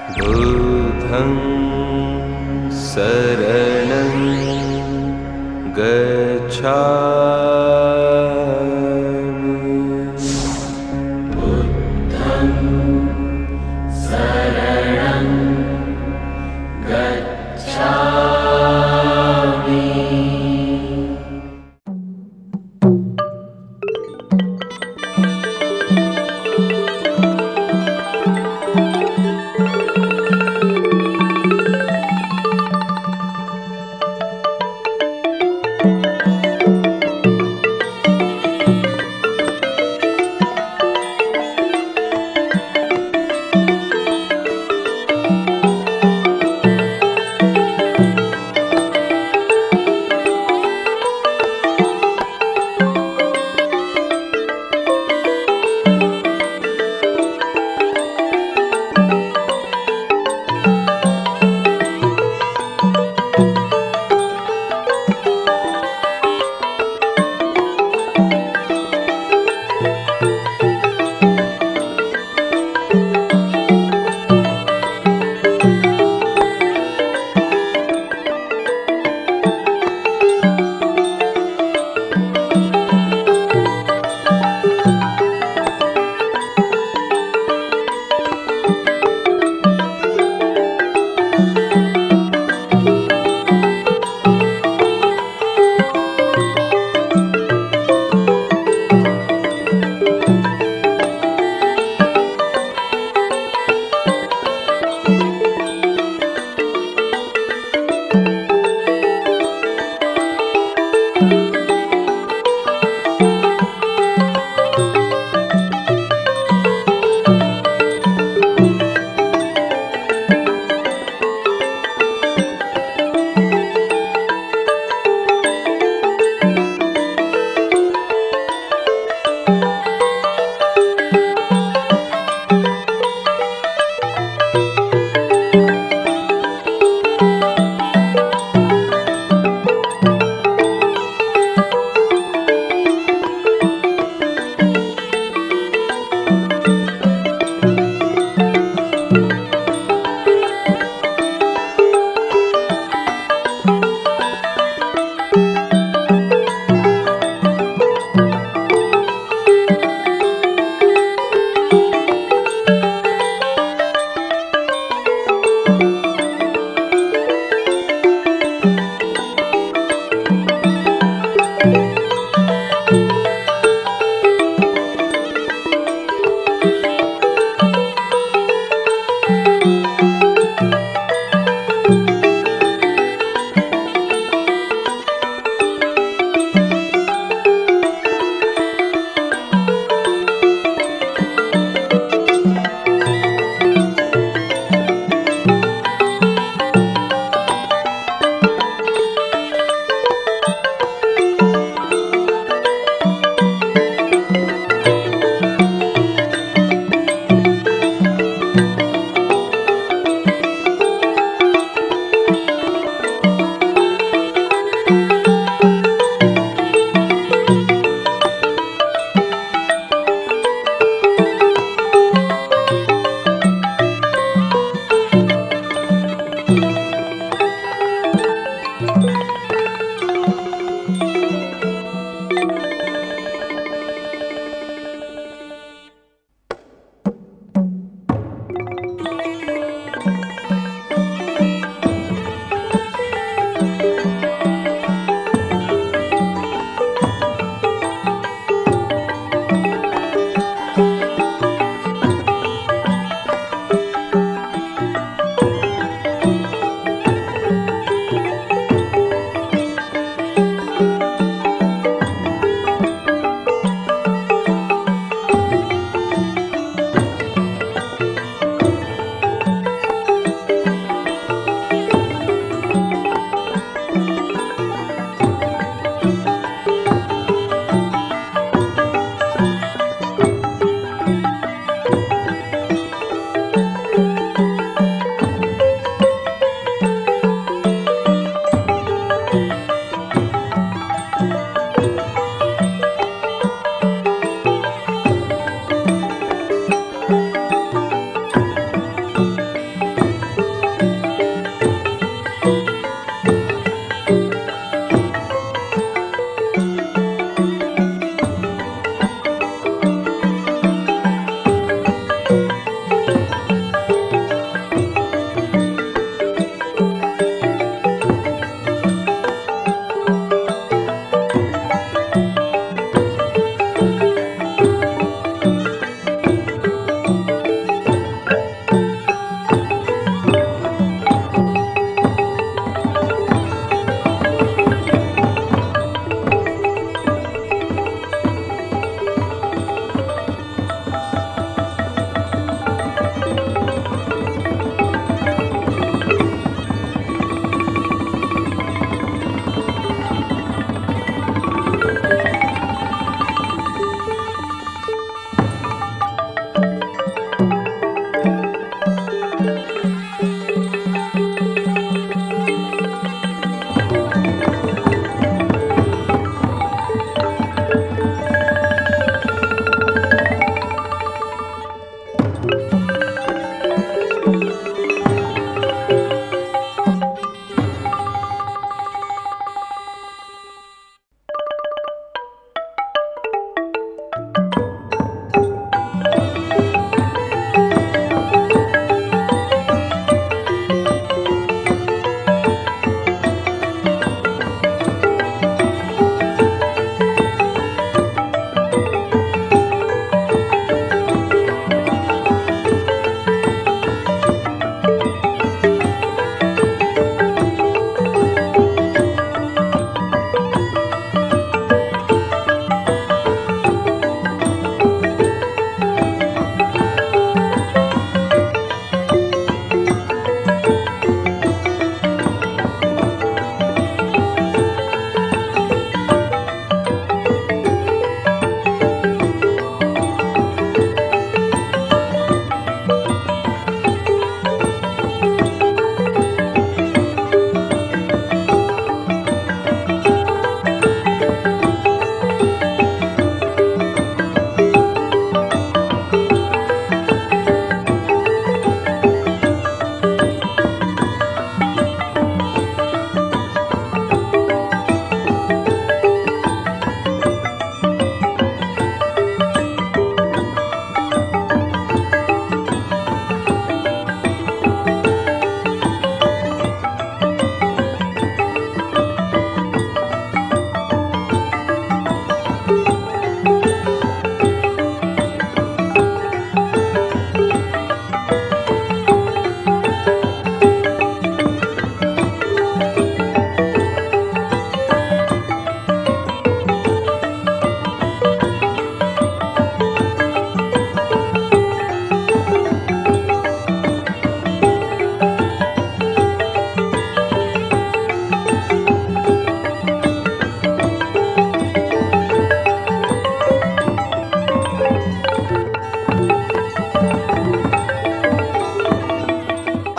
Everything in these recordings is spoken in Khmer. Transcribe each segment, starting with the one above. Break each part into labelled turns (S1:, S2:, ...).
S1: बुद्धं शरणं गच्छामि। बुद्धं शरणं गच्छामि।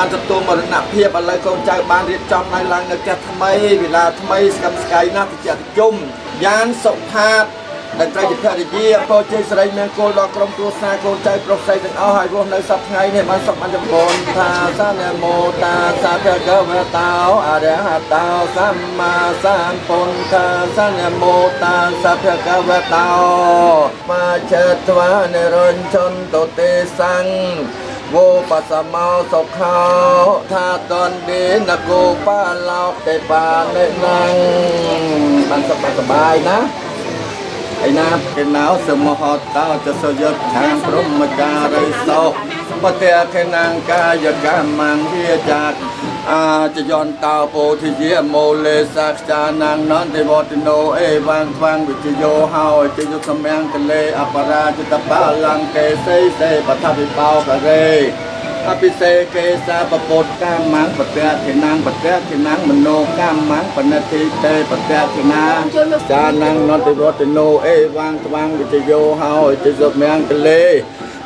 S1: อันจะตัวมรณะเพียบอะไรก็ใจบ้านเรียบจำในลังในแกทำไมเวลาทำไมสกัมสกายน่าติดใจยุ่มยานสภาพแต่ใจจะเพื่อจะเยี่ยมโปรเจกต์อะไรเมืองโกลดอกรมตัวซาโกใจโปรไซต์ถึงเอาหายรวมในสับไงเนี่ยมันสับมันจะบนทาซาเนโมตาซาเปเกเวตาอาเดหะตาสัมมาสัมปนทาซาเนโมตาซาเปเกเวตามาเชิดวาในรนชนโตเตสังโวปัสมาสกเขาถ้าตอนเดินนักโกป้าเราเตปาในนังมันสบายนะไอ้น้ำเป็นหนาวสมหอเต้าจะสยดทางพรหมจารีโสปเตะแค่นางกายกรรมังเฮียจัดจะย้อนตาโพธิเยโมเลสักจานังนันเทวติโนเอวังฟังวิจโยเฮาจิยุสมังทะเลอปราจิตปาลังเกเสปัทวิเปากะเรอภิเษเกสาปปดกามังปเตะเขนางปเตะเขนางมโนกามังปนติเตปเตะเขนางจานังนันเทวติโนเอวังฟังวิจโยเฮาจิยุสมังทะเล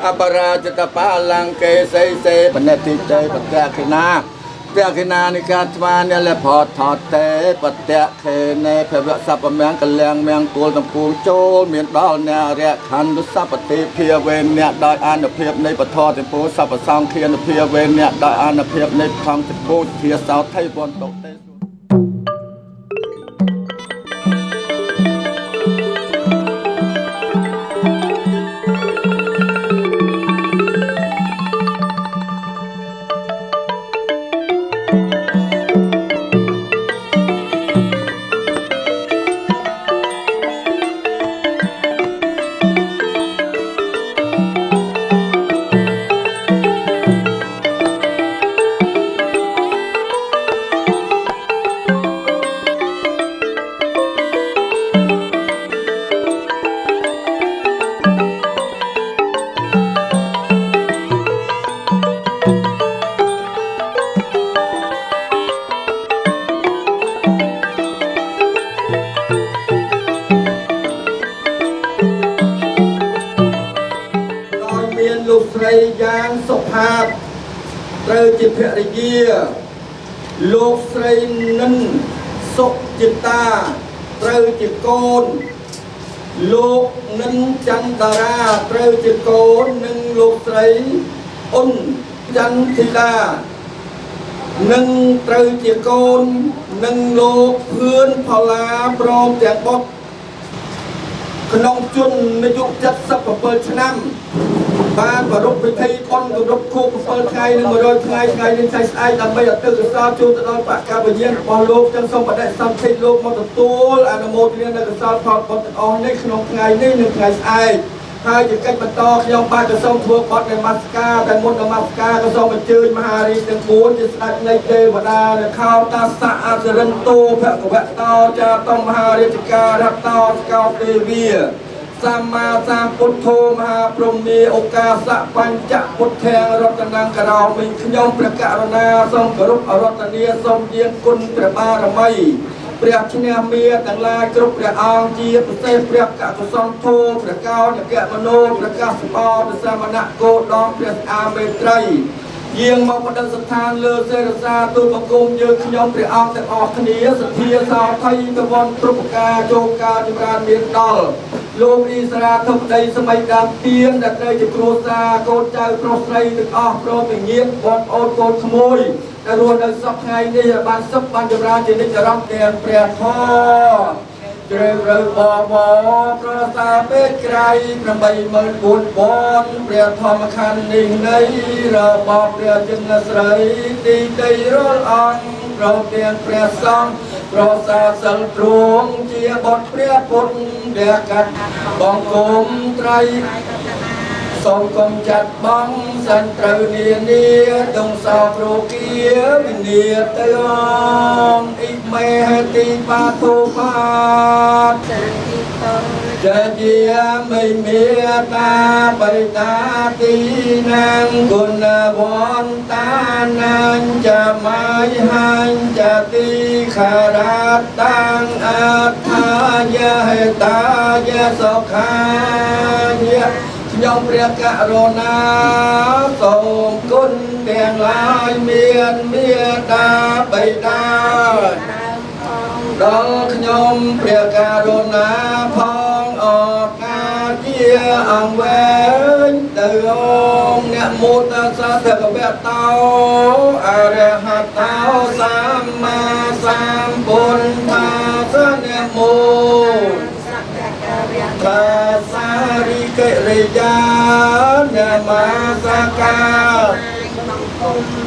S1: อปราจิตปาลังเกเสปนติเตปเตะเขนางเตะขนานิการมาเนี่ยแหละพอถอดเตะปะเตะเคเนเพเวสับแมงกะแลงแมงตัวตะปูโจเมียนดาวเนี่ยเรียกขันดุสัปฏิเพียเวนเนี่ยได้อานเพียบในปะทอตะปูสับสองเคียนเพียเวนเนี่ยได้อานเพียบในทองตะปูเทียสาวไทยบนตกเตะลูกใส่ยางสภาพเตอจิตเพริเยียลูกใส่นั้นสกจิตตาเตอจิตโกนลูกนั้นจันตราเตอจิตโกนหนึ่งลูกใส่อ้นจันทิดาหนึ่งเตอจิตโกนหนึ่งลูกเพื่อนพลาปรมแจกบดขนมจุนในยุคจัดสับเปิดชนะบ้านประรบไปไทยคนกับรบคู่เปิดไงหนึ่งมาโดยไงหนึ่งใช้ไอ้ทำไปอย่างตื่นสาวจูตลอดปากกาไปเยี่ยมพอโลกจังสมบัติสัมผัสโลกมาตัวอนุโมทนาในกษัตริย์พอปตอในขนมไงนี่หนึ่งไงไอ้ถ้าจะเกิดมาต่อยองบ้านกระทรวงทัวร์ปอดในมัสกาแต่มณฑลมัสกากระทรวงมาเจอมหารีตึงปูนจะสัตในเทวดาในข้าวตาสะอาดรันโตแผ่กแวะต่อจะต้องมหารีจิการัตต่อสกาวเทวีสัมมาสัมพุทโธมหาพรหมีโอกาสะปัญจพุทธแห่งรัตนังกรามิขยมประกาศนาทรงกรุปอรัตเนียทรงเยียงกุลประบารมีเปรียบชนะเมียต่างลายกรุปประอังเจียประเสริฐเปรียบกะกุศลโทประกาวเนี่ยแกะมโนประกาศสปอร์สามณะโกดองเปรียบอาเมตรัยเยี่ยงมาประดับสถานเลือเสรสาตัวประกุมยืนขยมประอังแต่ออกขณีสเทียสาวไทยตะวันตรุปกาโจกาจุการเมียนดอลโลกอิสราทุกใดสมัยดำเตียนดัดได้จะครัวซาโกนใจโปรไซตึกออกโปรเป็นเงี้ยบอลโอนโกนขโมยแต่รวนในสักไงนี่บานสักบันจราจะได้จะรับแดงเปลี่ยนพ่อเจริญเริงบอบอประสาเป็ดไกรประใบมือบุญบอลเปลี่ยนทอมคันนิ่งในเราบอกเปลี่ยนจึงอาศัยตีใจร้อนอ่อนเราเปลี่ยนเปลี่ยนซองโปรซาสัลตรวงเจียบทเปรียบพุทธเดียกันบองกลมไตรสองกลมจัดบ้องสันตรเนียเนียตรงสอบโรเกียวินเดียเตองอีกไม่ให้ตีปาทุพาจะเยียไม่เมียตาไปตาตีนางกุณวอนตานันจะไม่หันจะตีขาราตังอัฏฐายะให้ตายะสขายะย มเรียกกะโรนาส่งคุณเตียงลายเมียนเมียดาใบดาดอกยมเรียกกะโรนาพองออกกาเจียอังเวนเตยองเนี่ยมุตสะเถกเวตเตาอะระหะเตาสัมมาสัมพุทธัสสะเนี่ยโมทาสาริเกริยานามาสกา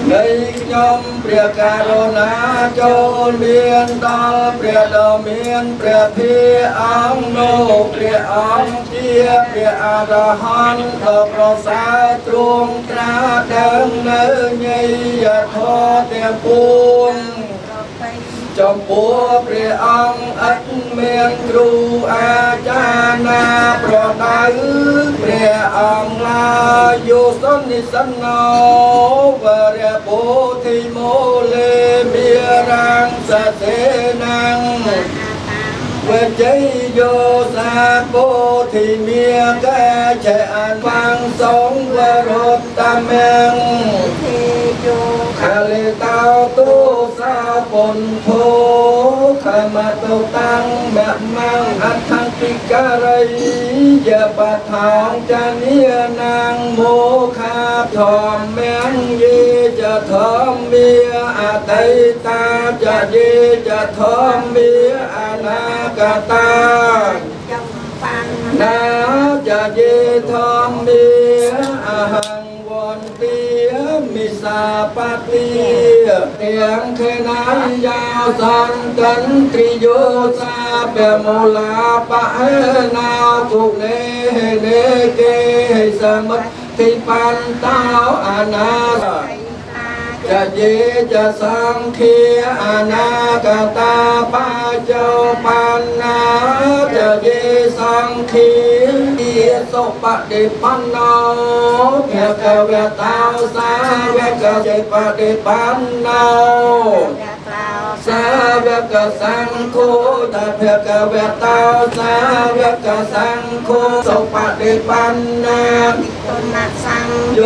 S1: ในยมเปรียการุณาโจรเมียนตาเปรียดอเมียนเปรียพีอังโนเปรียอังเจียเปรียอาราหันตกรสาตรุงตราเดิงเนยยะทอเตียปูนจอมปัวเปรียอังอัดเมียนครูอาจารย์นาโปรดได้เปรียอังลาอยู่สันนิสันโนวเรียโพธิโมเลเมียรังสะเสนังเวจิโยสาโพธิเมียแก่ใจอันฟังสงวรตตะเมงคาเลตาตุสาปนโทขมาตุตังแบบมังอัตถังปิการัยยะปะทองจะเนียนางโมคาทอมแมงเยจะทอมเมียอาไตตาจะเยจะทอมเมียอานากตานาจะเยทอมเมียอาหังวันเตียมิสาปฏิเตียงเขนายาวสันกันตริโยสาเปโมลาปะเฮนาทุกเนเนเกสมัตติปันตาอานาจะเยจะสังเคียอานากตาปาเจ้าปันนาจะเยสังเคียโสปะเดปันนาเพียกเวตาสาเวกเจปะเดปันนาสาวกสังโฆตาเพียกเวตาสาวกสังโฆโสปะเดปันนาโย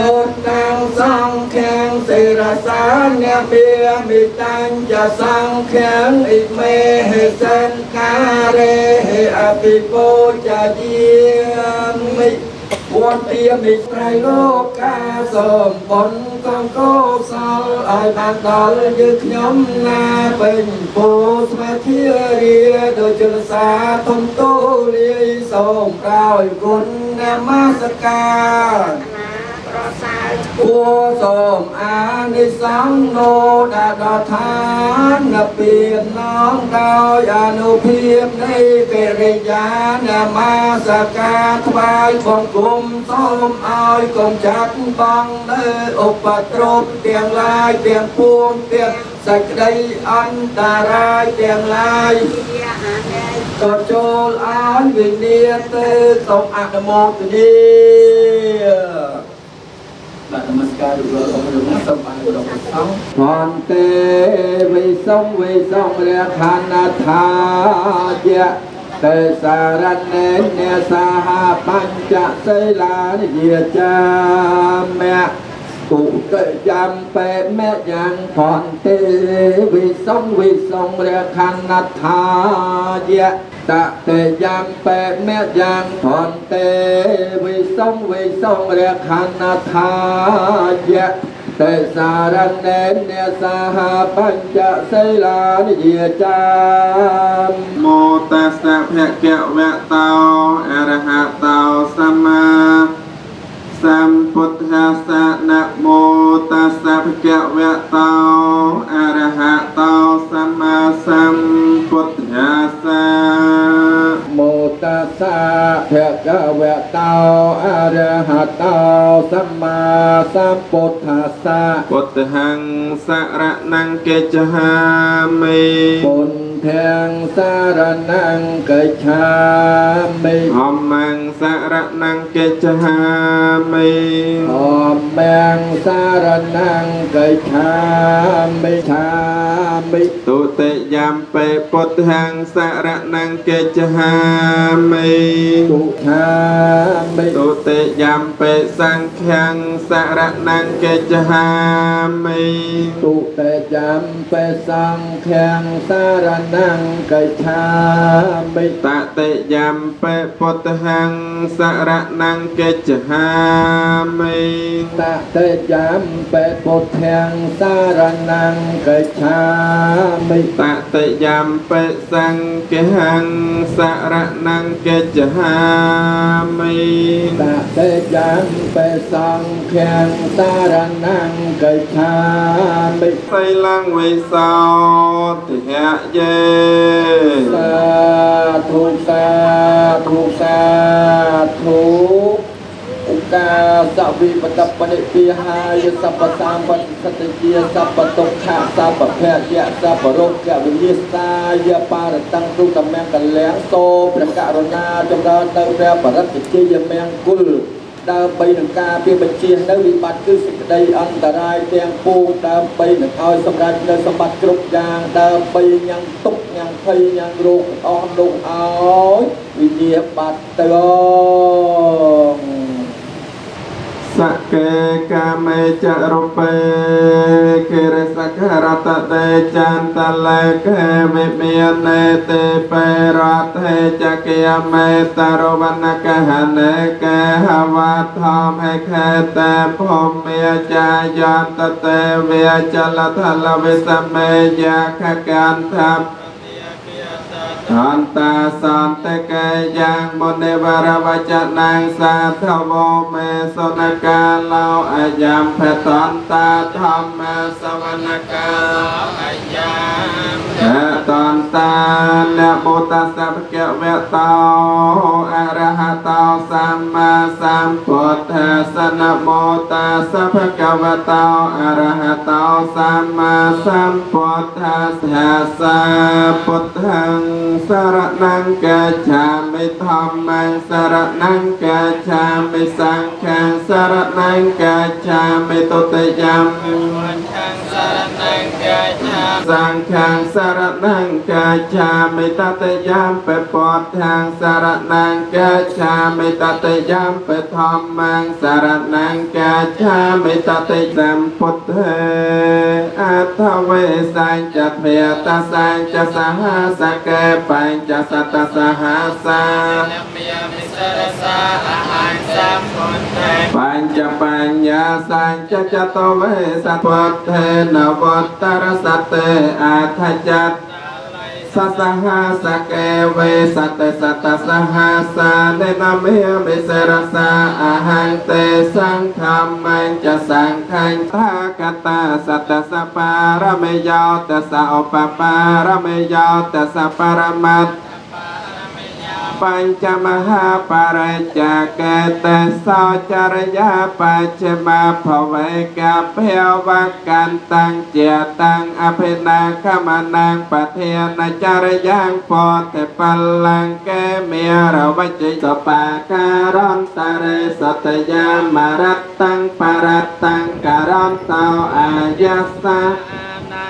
S1: ตังสังแข็งเสรสารเนเบียมิตังจะสังแข็งอิเมเหสันคาเรเหอภิโปจะเยียมิวันเตียมิไตรโลกาสมผลต้องก็สาวไอ้บางตอลยึกยมนาเป็นผู้สมัยเทียเรียโดยจุลสาทนโตเลียสมกล่าวกุณนมัสการผู้สมอานิสังโนดาดาทานนเปลี่ยนน้องดาวอนุเพียบในเกริยานมาสการถวายของกลุ่มส้มอ้อยกงจักบังเนอุปตรบเตียงลายเตียงพวงเตียงสักใดอันตรายเตียงลายก็โจลอ้อยวิเนียเตตงอัตโมตดีนมัสการดูแลองค์หลวงสมบัติดอกสังพรเตวิสงเรียขานาธาเจเตสารเนเนสหปัญจไสลานิยจามแม่กุเกจำเปแม่ยังพรเตวิสงเรียขานาธาเจตะเตยามเปแม่ยังพรเตวิสงเรียขานาธาเจเตสารเนเนสหปัญจไสลานิยจามโมตัสสะภะคะวะโตอะระหะโตสัมมาสัมพุทธัสสะนะโมตัสสะภะคะวะโตอะระหะโตสัมมาสัมพุทธัสสะโมตัสสะภะคะวะโตอะระหะโตสัมมาสัมพุทธัสสะพุทธังสรณังเกจหามิพุทธ เพงสารนังกัจฉามิ
S2: ธรรมังสารนังกัจฉามิ
S1: ธรรมังสารนังกัจฉามิชามิ
S2: ตุติยัมปิพุทธังสารนังกัจฉามิ
S1: ตุชามิ
S2: ตุติยัมปิสังฆังสารนังกัจฉามิ
S1: ตุเตจัมเปสังแข็งสารนังกัจฉามิ
S2: ตติยัมปิพุทธังสารนังกัจฉามิ
S1: ตะเตจัมเปปุถังสารนังกัจฉามิ
S2: ตติยัมปิสังฆังสารนังกัจฉามิ
S1: ตะเตจัมเปสังแข็งสารนังกัจฉามิ
S2: ไสลังวิโสติหะเย
S1: สาธุสาธุสาธุอุกาสวิปตปนิปิหายสัพพสามปัสสติเกียสัพพตุขะสัพพแพทยะสัพพโรคะวิญญสายะปารตังตุกแมงกันแหลงโตประกาศนาจำเริญเติมแปรปรัตติจิยแมงกุลដើម្បីនឹងការពីបញ្ជានៅវិបត្តិគឺសេចក្តីអន្តរាយទាំងពួងដើម្បីនឹងឲ្យសម្រេចនៅសម្បត្តិគ្រប់យ៉ាងដើម្បីញ៉ាំងទុកញ៉ាំងភ័យញ៉ាំងរោគអស់លោកឲ្យវិញ្ញាបត្រទៅ
S2: สเกกาเมจรุเปเกเรสกรตเตจันตเลเกวิเมียเนเตเปรัตเทจักยเมตารวันกหันเกหวัตธรรมให้แคเตพมเมียจายันตเตเวียจลทัลวิสเมยาขกันทัพ อันตาสันตะเกยังบนเดวรวัจนังสาธโวเมสนกาลาอายัมเพตันตาธรรมสวนกาลาอายัมเพตันตาเนบุตสัพเกเวตาอะระหะตาสัมมาสัมพุทธัสสะนะโมตัสสะภะคะวะโตอะระหะโตสัมมาสัมพุทธัสสะพุทธัง สรณังกัจฉามิธัมมังสรณังกัจฉามิสังฆังสรณังกัจฉามิตุติยัมปิพุทธังสรณังกัจฉามิสังฆังสรณังกัจฉามิตติยัมปิพุทธังสรณังกัจฉามิตติยัมปิธัมมังสรณังกัจฉามิตติยัมพุทเถอัตถเวสัญจเทตสัญจสหัสเกปัญจสัตตสหัสสะปัญจปัญญาสัญจจโตเวสัตวัตเทนวัตตรสัตเตอัฏฐจัตสัสหัสเกเวสัตตสัตตสหัสสะเนนะเมมิเสรสะอะหังเตสังฆัมมัญจะสังฆังทากตาสัตตสปารเมยาตัสสะอุปปารเมยาตัสสะปรมัตถ์ ปัญจมหาปาริจาเกเตสาจารยาปัจจมาภเวกาเพวกันตังเจตังอภินาคมานังปะเทนะจารยังปอเตปัลลังแกเมียระวจิตปาการันตะเรสัตยามารัตตังปารัตตังการันตาอายัสสะ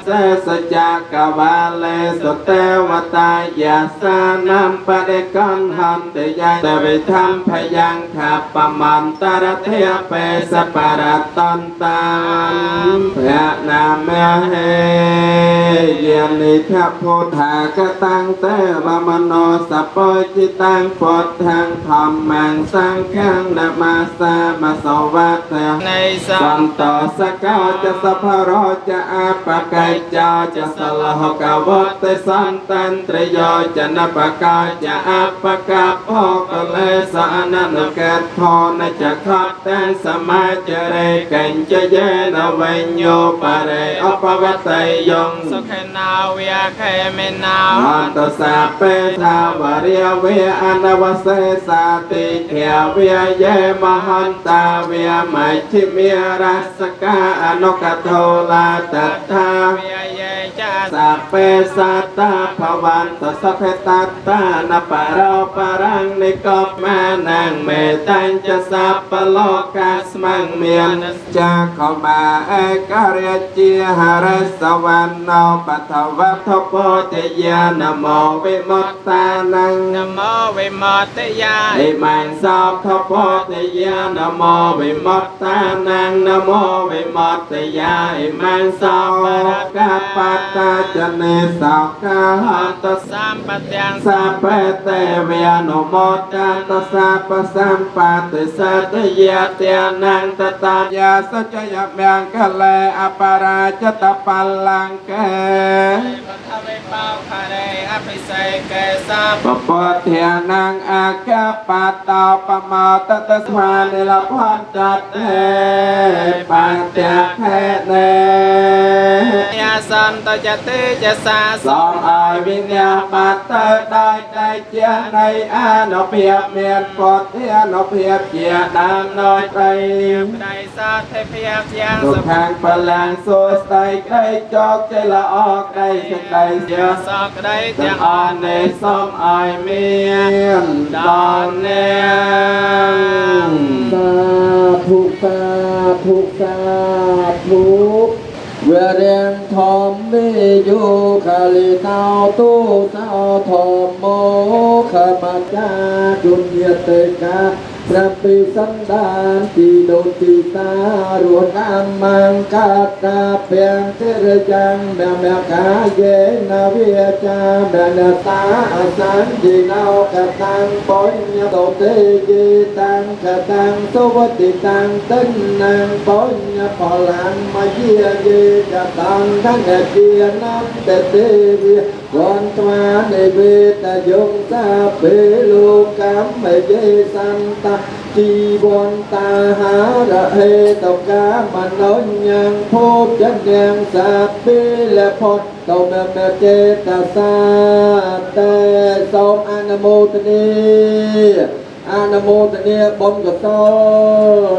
S2: เสสจักกวาเลสุเตวตายาสานัมปะเดกันหันเตยังเตวิธรรมพยังขับปมันตระเทเปสปารัตตันตังพระนามเฮเยนิทัพพุทธากตังเตวมโนสัพพจิตังพุทธังธรรมังสังฆังนามาสามาสวัตเตในสันโตสกาวจะสัพพโรจะอาปะกายจาจะสลหกาวัตเตสันตันตรโยจะนปะกาจะอาปะกาโภกเลสานันเกตโทนจะขัดแต่สมาจเรกันจะเยนเวนโยปะเรอปวัตยงสุขนาเวียเคเมนาอันตสาเปทาวเรียเวอนวเสสาติเขเวียเยมหันตาเวียไมชิเมียรัสกาอนกโทลาตัทธา สัพเพสัตตาภวันตสัพเพตัตตานาปะเราปะรังนิกบมานังเมตัญจะสัพพะโลกัสมังเมียนจะเข้ามาเอกเรจีหารสวรรค์นปัทวัตถโพธิญาณโมวิมุตตานัง
S3: นโมวิมุตติยา
S2: อิมังสัพพะโพธิญาณโมวิมุตตานังนโมวิมุตติยาอิมังสัพพะกะปัตตาจเนสัพกะหัตต
S3: สัมปะยัง
S2: สัพเพเตเวียโนโมตันตสัพพะสัมปติสัตยะเตียนังตตายาสัจยะเมียงกะเลอปาราจตปัลลังเก
S3: ปัทวิปาวคาเรอภิเษกเกสัพ
S2: ปปเทียนังอาคาปัตตาปมาตตสมานิลพันจัตเตปัจจเทเน
S3: ยาสันตจะติจะสา
S2: สองอายวิญญาปัตเตได้ใจเจียในอาโนเพียบเมียนปดเทียโนเพียบเจียนามน้อยใจ
S3: ในสัตเทพยายัง
S2: ทุ
S3: ส
S2: กทางพลังโซสไตใกล้จอกใจละออกใกล้สักใดเสีย
S3: สอกได้
S2: จั
S3: จั
S2: ง
S3: ง
S2: อ่อนในสมอายเมียนดอนเนียง
S1: สาธุสาธุสาธุเวเรียนทอมมิอยู่คาลิตาวตูสาวทอมโมขมาจาจุนเยเตกาพระปิสันดานจีโดจิตารวนามังกาตาเพียงเทรยังแม่แม่กาเยนาเวียจาแม่เนตาอสันจีนาวกตังปุญญโตเตจิตังกตังสุวัติตังตึนนังปุญญพลังมาเยียเยกตังทั้งเกียนัมเตเตวิวันตวาเนเวตยงสาเปโลกัมเมเยสันตาจีวรตาหาระเหตกามนนยังพบยันยังสาเปและพดตเมเมเจตสาเตสมอนโมตนีอนโมตนีบนกโต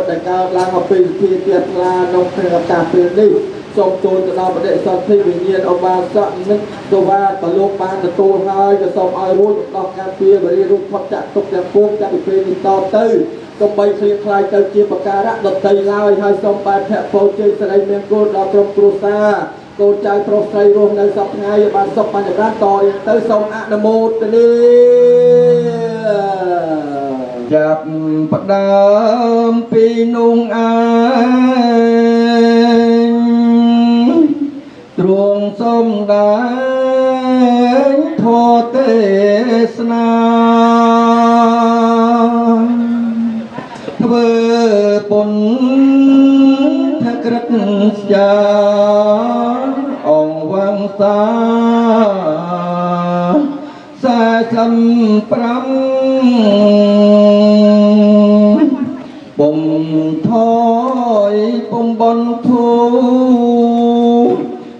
S1: แต่การลางอภิธีเตียลานงเพลงการเปลี่ยนนี้ส่งตูนจะนำประเด็นสัตว์ที่วิญญาณออกมาสักนึกตัวว่าตะลุกปานตะตูหายจะส่งเอารู้ต่อการเปลี่ยนบริรูปพับจักตกจากพวงจากอีกเป็นต่อตื้อต้องไปเคลียร์คลายเติมจีบประการะดตีลายให้ส่งไปแผลโปรเจกต์แสดงเมียงกูดอกตรงครูซาโกใจโปรไซรวมในสัปดาห์บานศพปัญญาต่ออย่างเติมส่งอนโมตนีจับประดามปีนุงอายตรวงส้มได้โทเตสนาทเวปนทกรัตยาองวังสาสาสัมปรัมปมถอยปมบนทู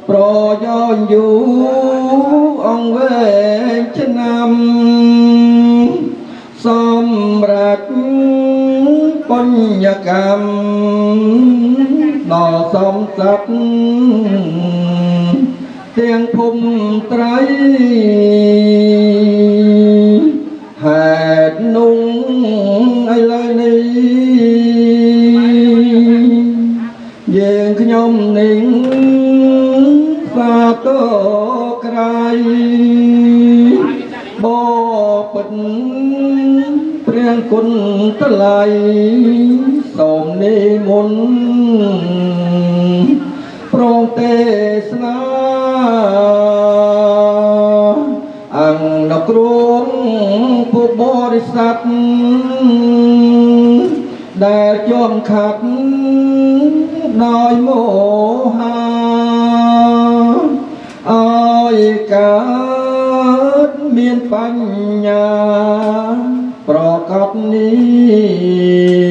S1: โปรยอนอยู่องเวชนำสมรักปัญญกรรมดอสมสัตเตียงภูมิไตรแหดนุ่งไอเลยนี้เย็นขยมนิ่งฟาโตไกรบ่ปิดเปรียงคุณตะไลสมนิมนต์โปรดเทศนาอังนักรุงผู้บริษัทได้ยอมขัดน้อยโมหะอ้อยกาดเมียนปัญญาประกอบนี้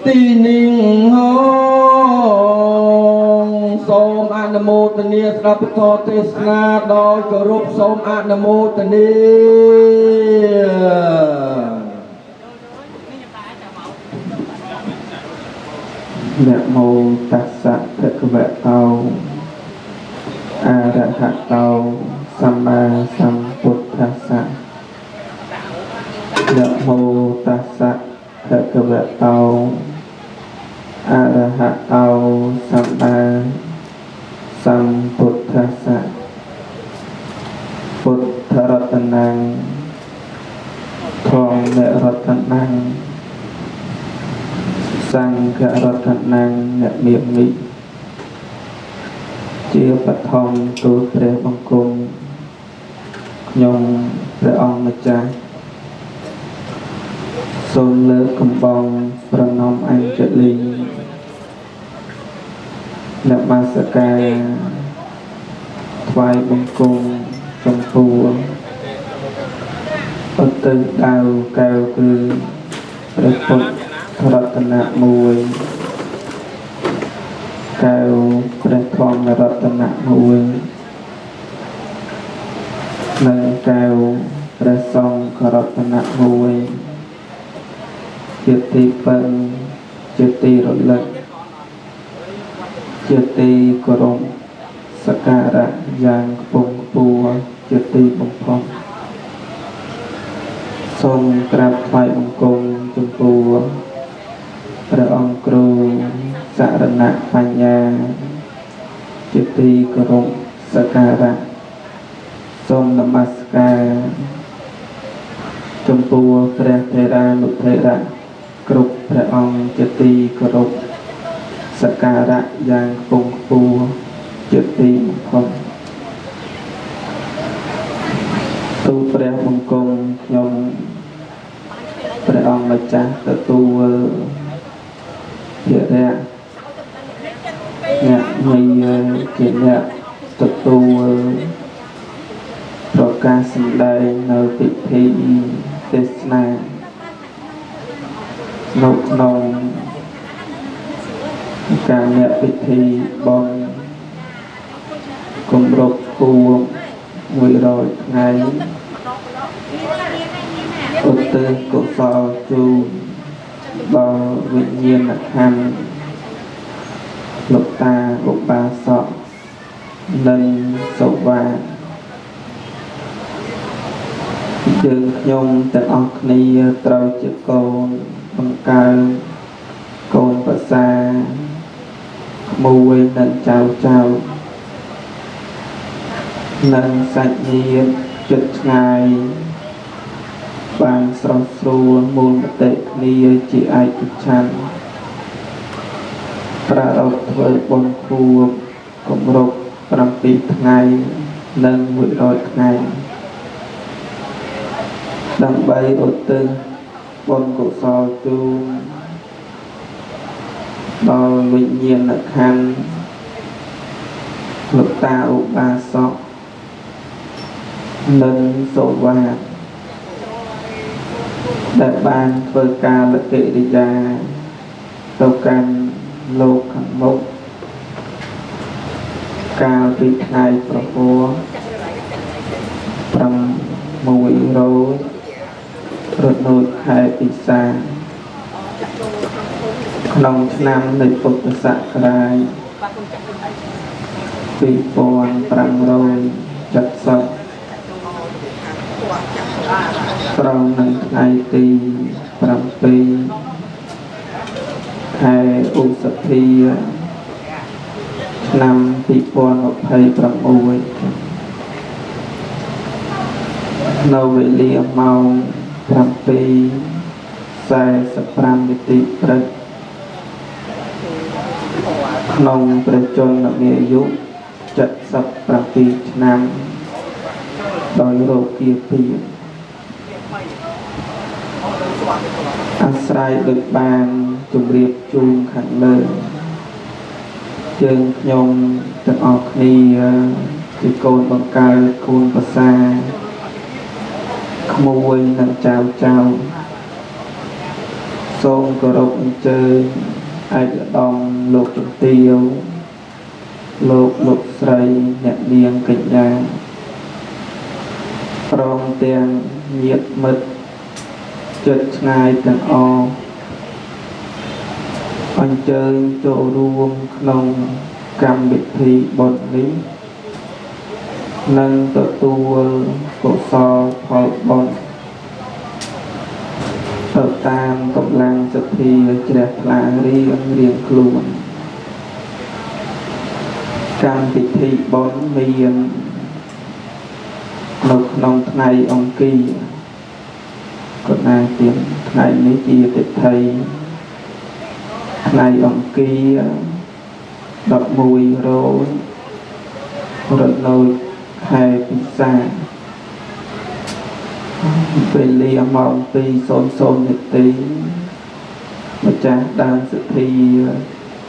S1: ตีนิ่งห้องสมอนโมตเนียสรับพทเทศนาโดยกรุปสมอนโมตเนียนะโมตัสสะภะคะวะโต
S2: อรหะโตสัมมาสัมพุทธัสสะนะโมตัสสะภะคะวะโตอะระหะโตสัมมาสัมพุทธัสสะพุทธรัตนังทองและรัตนังสังฆรัตนังและเมียมิជាបឋមទូលព្រះបង្គំខ្ញុំព្រះអង្គម្ចាស់សូមលើកកំបងប្រណម្យអញ្ជលីនមស្ការថ្វាយបង្គំចំពោះឧទ្ទិសដាវកែវគឺព្រះពុទ្ធរតនៈមួយកែវព្រះធម្មរតនៈមួយនិងកែវព្រះសង្ឃរតនៈមួយជាទីពឹងជាទីរលឹកជាទីគោរពសក្ការៈយ៉ាងខ្ពង់ខ្ពស់ជាទីបំផុតសូមក្រាបថ្វាយបង្គំចំពោះព្រះអង្គគ្រូសរណបញ្ញាជាទីគោរពសក្ការៈសូមនមស្ការចំពោះព្រះថេរានុថេរៈគ្រប់ព្រះអង្គជាទីគោរពសក្ការៈយ៉ាងខ្ពង់ខ្ពស់ជាទីបំផុតទូលព្រះបង្គំខ្ញុំព្រះអង្គម្ចាស់ទទួលភារៈអ្នកមានជាអ្នកទទួលប្រកាសសម្ដែងនៅពិធីទេសនានៅក្នុងការអ្នកពិធីបន់គម្រប់ខួប100ថ្ងៃឧទ្ទិសកុសលជូនដល់វិញ្ញាណក្ខន្ធលោកតាឧបាសកនិងសុវត្ថិយើងខ្ញុំទាំងអស់គ្នាត្រូវជាកូនបង្កើនកូនប្រសាក្មួយនិងចៅនិងសាច់ញាតិជិតឆ្ងាយបានស្រស់ស្រួលមូលមតិគ្នាជាឯកច្ឆន្ទប្រារព្ធធ្វើបុណ្យខួបគម្រប់7ថ្ងៃនិង100ថ្ងៃដើម្បីឧទ្ទិសបុណ្យកុសលជូនដល់វិញ្ញាណក្ខន្ធលោកតាឧបាសកនិងសុវត្ថិដែលបានធ្វើការលកិរិយាទៅកាន់លោកខាងមុខកាលពីថ្ងៃប្រហោះ600រដូវខែពិសាក្នុងឆ្នាំនៃពុទ្ធសករាជ2570ត្រូវនឹងថ្ងៃទី7ខែឧសភាឆ្នាំ2026នៅវេលាម៉ោង7:45 នាទីព្រឹកក្នុងព្រះជន្មមានអាយុ77ឆ្នាំដោយរោគាភិបាលអាស្រ័យដូចបានជម្រាបជូនខាងលើយើងខ្ញុំទាំងអស់គ្នាជាកូនបង្កើតកូនប្រសាក្មួយនិងចៅសូមគោរពអញ្ជើញឯកឧត្តមលោកជំទាវលោកស្រីអ្នកនាងកញ្ញាព្រមទាំងញាតិមិត្តជិតឆ្ងាយទាំងអស់អញ្ជើញចូលរួមក្នុងកម្មវិធីបុណ្យនេះ នឹងទទួលកុសលផលបុណ្យទៅតាមកម្លាំងសទ្ធាជ្រះថ្លារៀងខ្លួនកម្មពិធីបុណ្យមាននៅក្នុងថ្ងៃអង្គារក៏ណាទៀតថ្ងៃនេះជាតិថីថ្ងៃអង្គារ11រោចរដូវខែពិសាពេលលាម៉ោង 2:00 នាទីម្ចាស់ដើមសទ្ធា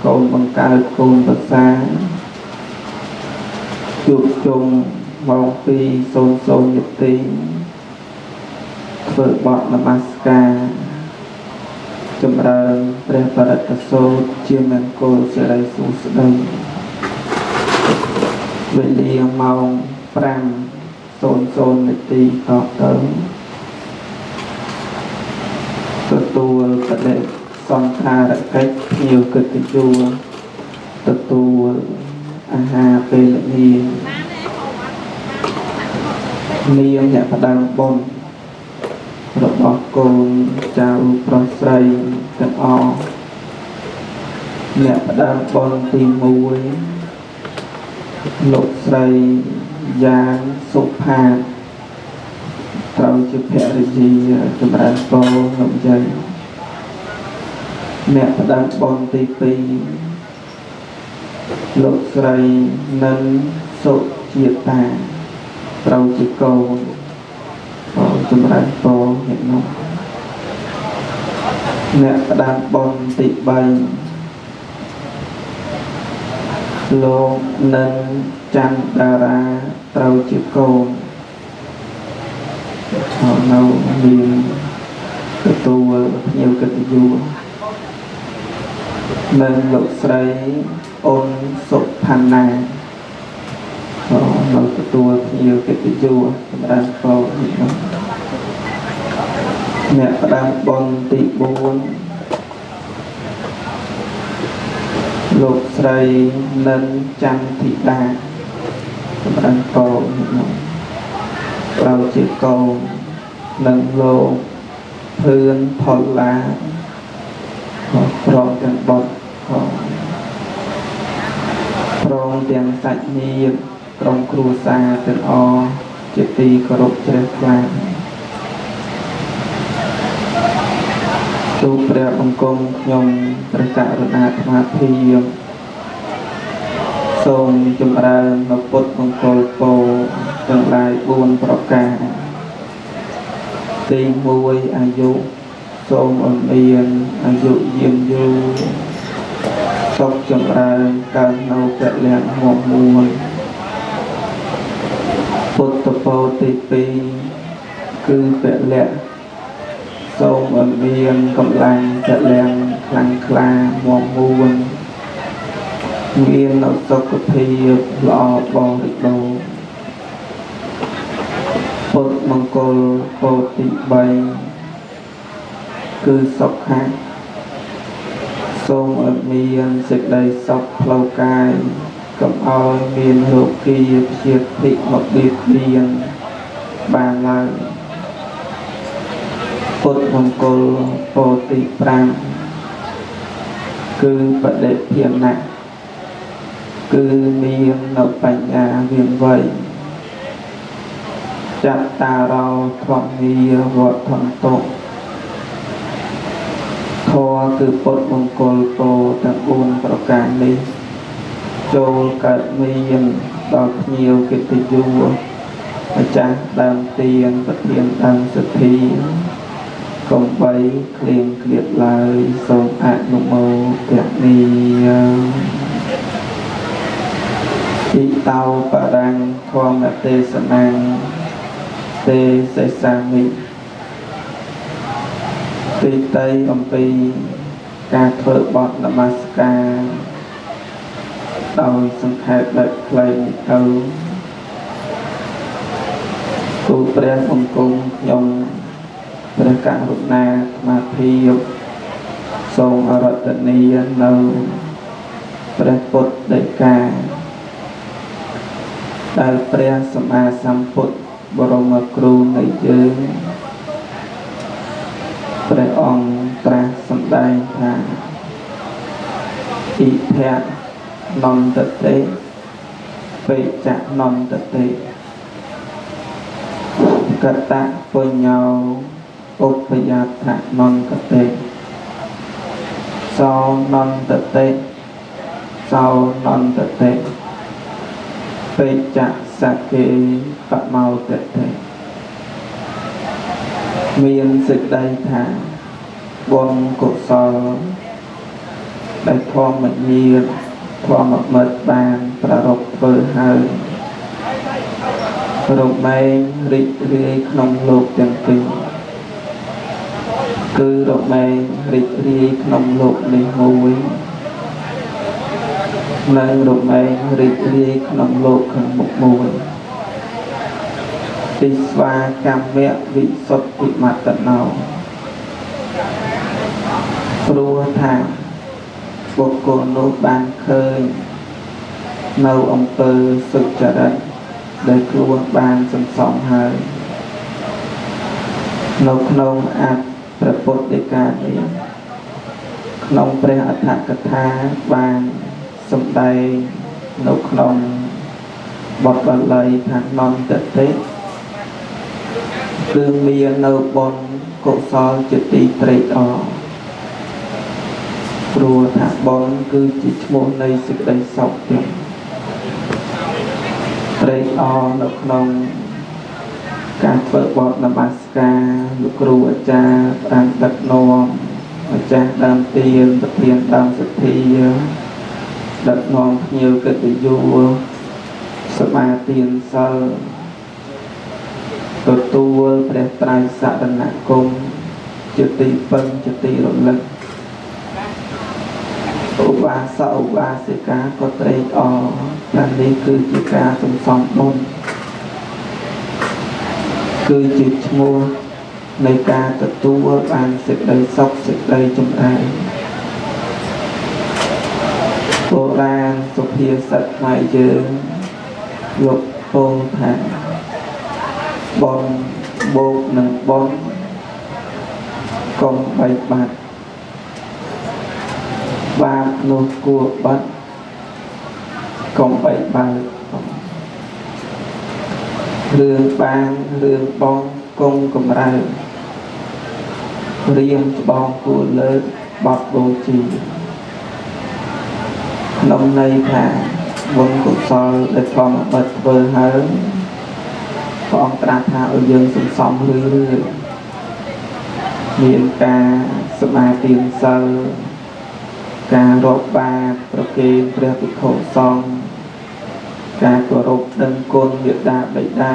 S2: កូនបង្កើតកូនប្រសាជួបជុំម៉ោង 2:00 នាទីធ្វើបទនមស្ការចម្រើនព្រះបរិត្តសូត្រជាមង្គលសិរីសួស្តីវេលាម៉ោង 5:00 នាទីតទៅទទួលបដិសង្ខារកិច្ចភ្ញៀវកិត្តិយសទទួលអាហារពេលល្ងាចនាមអ្នកផ្ដើមបុណ្យរបស់កូនចៅប្រុសស្រីទាំងអស់អ្នកផ្ដើមបុណ្យទី1លោកស្រីយ៉ាងសុផាតត្រូវជាភរិយាចម្រើនពរលោកយាយអ្នកផ្ដើមបុណ្យទី2លោកស្រីនិនសុជាតាត្រូវជាកូនចម្រើនពរអ្នកនោះអ្នកផ្ដើមបុណ្យទី3លោកនិនច័ន្ទតារាត្រូវជាកូននៅមានទទួលភ្ញៀវកិត្តិយសនិងលោកស្រីអូនសុផាណានៅទទួលភ្ញៀវកិត្តិយសចម្រើនពរអ្នកផ្ដើមបុណ្យទី4លោកស្រីនិនច័ន្ទធីតាចម្រើនពរត្រូវជាកូននិងលោកភឿនផលឡាព្រមទាំងបុត្រព្រមទាំងសាច់ញាតិក្រុមគ្រួសារទាំងអស់ជាទីគោរពជ្រះថ្លាទូលព្រះបង្គំខ្ញុំព្រះករុណាអាត្មាភាពសូមចម្រើននៅពុទ្ធមង្គលពរទាំងឡាយ4ប្រការទី1អាយុសូមអំមានអាយុយឺនយូរសុខចម្រើនកើតនៅពលៈមកមួយពុទ្ធពរទី2គឺពលៈសូមអំមានកម្លាំងពលៈខ្លាំងក្លាមកមួយមាននៅសុខភាពល្អបរិបូរណ៍ពុទ្ធមង្គលពរទី3គឺសុខៈសូមឲ្យមានសេចក្តីសុខផ្លូវកាយកុំឲ្យមានរោគាព្យាធិមកបៀតបៀនបានឡើយពុទ្ធមង្គលពរទី5គឺបដិភាណៈគឺមាននៅបញ្ញាវាងវៃចតារោធម្មាវត្ថន្តោធម៌គឺពុទ្ធមង្គលពរទាំង4ប្រការនេះចូលកើតមានដល់ភ្ញៀវកិត្តិយសម្ចាស់ដើមទានប្រធានដើមសទ្ធាកុំបីក្លៀងក្លៀតឡើយសូមអនុមោទនាဣតោបរាំងធម្មទេសនាងទេសសាមិទីតីអំពីការធ្វើបទនមស្ការដោយសង្ខេបបែបខ្លីទៅទូលព្រះបង្គំខ្ញុំព្រះករុណាអាត្មាភាពសូមអរតនានៅព្រះពុទ្ធដីកា ដែលព្រះសម្មាសម្ពុទ្ធបរមគ្រូនៃយើងព្រះអង្គត្រាស់សម្ដែងថាឥភៈនន្តតេបេចៈនន្តតេកតៈបញ្ញោឧបយដ្ឋៈនន្តតេសោនន្តតេសោនន្តតេបេចៈសកេបមោតតេមានសេចក្តីថាបុណ្យកុសលដែលធម្មញាណធម្មមិត្តបានប្រារព្ធធ្វើហើយរមែងរីករាយក្នុងលោកទាំងពីរគឺរមែងរីករាយក្នុងលោកនេះមួយនិងរមែងរីករាយក្នុងលោកខាងមុខមួយទីស្វាកម្មវិសុទ្ធិមតនោព្រោះថាបុគ្គលនោះបានឃើញនៅអំពើសុចរិតដែលខ្លួនបានសន្សំហើយនៅក្នុងអត្ថព្រះពុទ្ធដីកានេះក្នុងព្រះអត្ថកថាបានសម្ដែងនៅក្នុងបទបាលីថានន្តតេគឺមាននៅបុណ្យកុសលជាទីត្រេកអរព្រោះថាបុណ្យគឺជាឈ្មោះនៃសេចក្តីសុខទៀតត្រេកអរនៅក្នុងការធ្វើបទនមស្ការលោកគ្រូអាចារ្យបានដឹកនាំម្ចាស់ដើមទានប្រធានដើមសទ្ធាដឹកនាំភ្ញៀវកិត្តិយសសមាទានសិលទទួលព្រះត្រៃសរណគមជាទីពឹងជាទីរលឹកឧបាសកឧបាសិកាក៏ត្រេកអរថានេះគឺជាការសន្សំបុណ្យគឺជាឈ្មោះនៃការទទួលបានសេចក្តីសុខសេចក្តីចម្រើនបុរាណសុភាសិតខ្មែរយើងលោកពោលថាបុណ្យបូកនឹងបុណ្យកុំបែកបាត់បាបនោះគួរបាត់កុំបែកបាក់រឿងបានរឿងបងគង់កម្រើរៀងច្បងគួរលើកបត់បូជាក្នុងន័យថាបុណ្យកុសលដែលធម្មមិត្តធ្វើហើយព្រះអង្គត្រាស់ថាឲ្យយើងសន្សំរឿយៗមានការសមាទិសិលការរាប់បាតប្រគេនព្រះភិក្ខុសង្ឃការគោរពដឹងគុណមេត្តាបិតា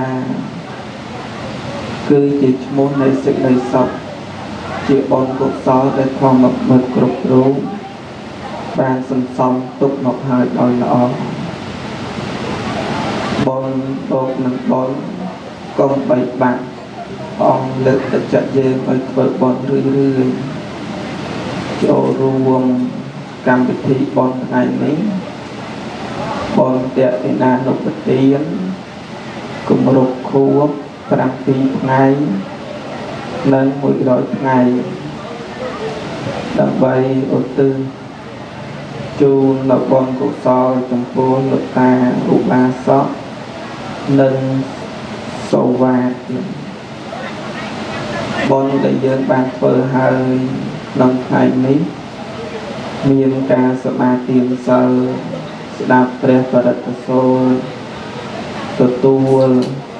S2: គឺជាឈ្មោះនៃសេចក្តីសុខជាបុណ្យកុសលដែលធម្មមិត្តគ្រប់រូបបានសន្សំទុកមកហើយដោយល្អបុណ្យបូកនឹងបុណ្យកុំបែកបាក់ព្រះអង្គលើកទឹកចិត្តយើងឲ្យធ្វើបុណ្យរឿយៗចូលរួមកម្មវិធីបុណ្យថ្ងៃនេះបុណ្យតេតិណានុបទានគម្រប់ខួប7ថ្ងៃនិង100ថ្ងៃដើម្បីឧទ្ទិសជូននៅបុណ្យកុសលចំពោះលោកតាឧបាសកនិងសូវាទបុណ្យដែលយើងបានធ្វើហើយក្នុងថ្ងៃនេះមានការសមាទិសិលស្ដាប់ព្រះបរិត្តសូរទទួល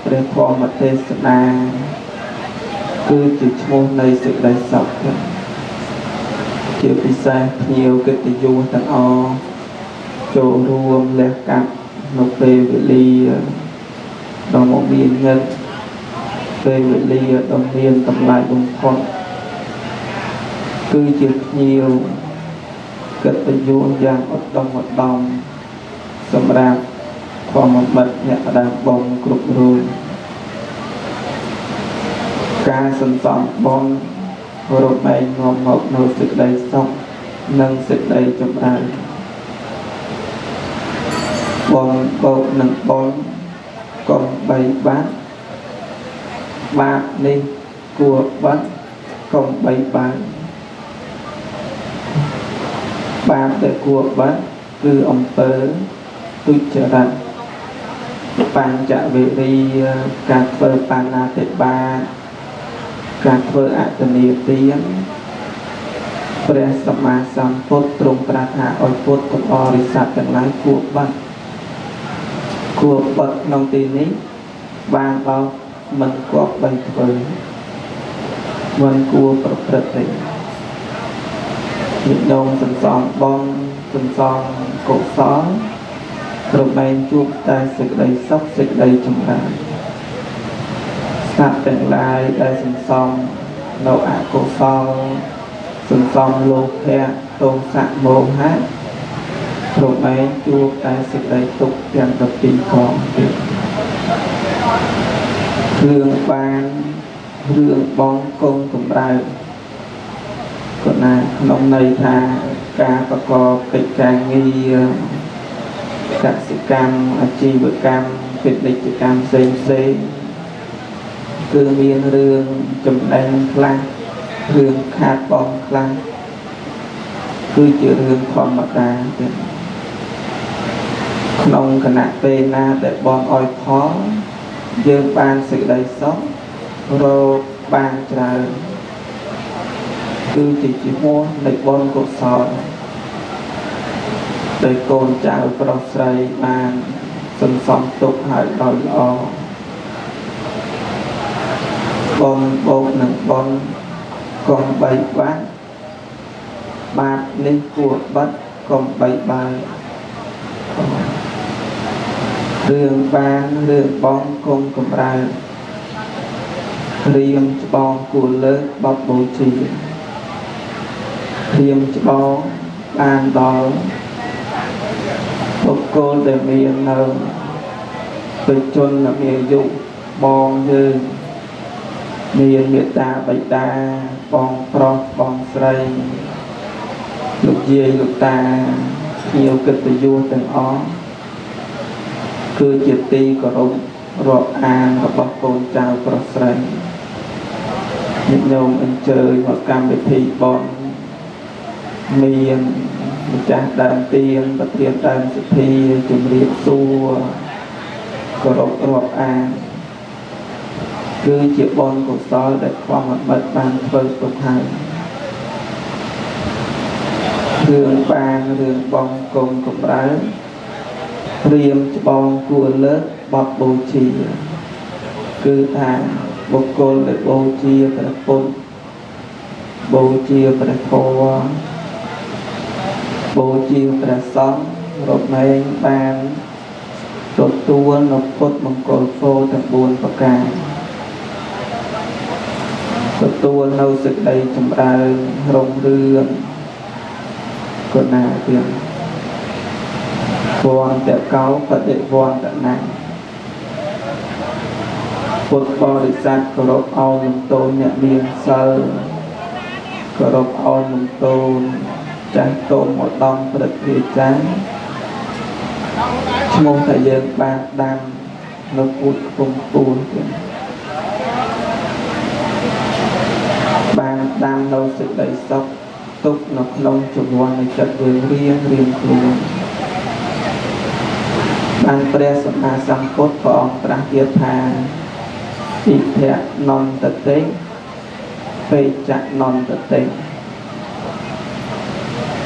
S2: ព្រះធម៌ទេសនាគឺជាឈ្មោះនៃសេចក្តីសុខជាពិសេសភ្ញៀវកិត្តិយសទាំងអស់ចូលរួមលះកាត់នៅពេលវេលាដ៏មមាញឹកពេលវេលាដ៏មានតម្លៃបំផុតគឺជាភ្ញៀវកិត្តិយសយ៉ាងឧត្តមឧត្តមសម្រាប់ធម្មមិត្តអ្នកផ្ដាំបងគ្រប់រូបការសន្សំបុណ្យរមែងនាំមកនូវសេចក្តីសុខនិងសេចក្តីចម្រើនបុណ្យបូកនឹងបុណ្យ កុំបីបាត់បាបនេះគួរបាត់កុំបីបាត់បាបដែលគួរបាត់គឺអំពើទុច្ចរិតបញ្ចវេរីការធ្វើបាណាតិបាតការធ្វើអតនីទានព្រះសម្មាសម្ពុទ្ធទ្រង់ត្រាស់ថាឲ្យពុទ្ធបរិស័ទទាំងឡាយគួរបាត់ក្នុងទីនេះបានបោមិនគប់បីធ្វើមិនគួរប្រព្រឹត្តទេញាតិញោមសន្សំបងសន្សំកុសលរមែងជួបតែសេចក្តីសុខសេចក្តីចម្រើនសត្វទាំងឡាយដែលសន្សំនៅអកុសលសន្សំលោភៈទោសៈមោហៈរមែងជួបតែសេចក្តីទុក្ខទាំង12កងទៀតរឿងបានរឿងបងកងកម្រើក៏ណាក្នុងន័យថាការប្រកបកិច្ចការងារកសិកម្មអាជីវកម្មពាណិជ្ជកម្មផ្សេងគឺមានរឿងចំណេញខ្លះរឿងខាតបង់ខ្លះគឺជារឿងធម្មតាទេក្នុងគណៈពេលណាដែលបងឲ្យផលយើងបានសេចក្តីសុខរកបានច្រើនគឺជាជីវៈនៃបុណ្យកុសលដោយកូនចៅប្រុសស្រីបានសន្សំទុកហើយដោយល្អបងបោកនឹងបងកុំបីបាត់បាបនេះគួរបាត់កុំបីបើរឿងបានរឿងបងគង់កម្រើរៀមច្បងគួរលើកបបបូជារៀមច្បងបានដល់បុគ្គលដែលមាននៅប្រជាជនមានអាយុបងយើងមានមេត្តាបិតាបងប្រុសបងស្រីលោកយាយលោកតាភ្ញៀវកិត្តិយសទាំងអស់គឺជាទីគោរពរាប់អានរបស់កូនចៅប្រុសស្រីញាតិញោមអញ្ជើញមកកម្មវិធីបន់មានម្ចាស់ដើមទៀនប្រធានដើមសិទ្ធិជំរាបសួរគោរពរាប់អានគឺជាបុណ្យកុសលដែលខ្វះមិនបាត់បានធ្វើទុកហើយរឿងបានរឿងបងកុំកម្រើរៀមច្បងគួរលើកបបបូជាគឺថាបុគ្គលដែលបូជាព្រះពុទ្ធបូជាព្រះធម៌បូជាព្រះសង្ឃរមែងបានទទួលនៅពុទ្ធមង្គលពោទាំង4ប្រការទទួលនៅសេចក្តីចម្រើនរុងរឿងក៏ណាទៀតវន្តកោបដិវន្តនាពុទ្ធបរិស័ទគោរពអោនលំទោនអ្នកមានសិលគោរពអោនលំទោនចាស់ទុំឧត្តមព្រឹទ្ធាចារ្យឈ្មោះថាយើងបានដាំនៅពុទ្ធគង់ពួនទៀតបានដាំនៅសេចក្តីសុខទុកនៅក្នុងជីវ័ននៃចិត្តយើងរៀងខ្លួនបានព្រះសម្មាសម្ពុទ្ធព្រះអង្គត្រាស់ទៀតថាអ៊ិធៈនន្តតិបេចៈនន្តតិ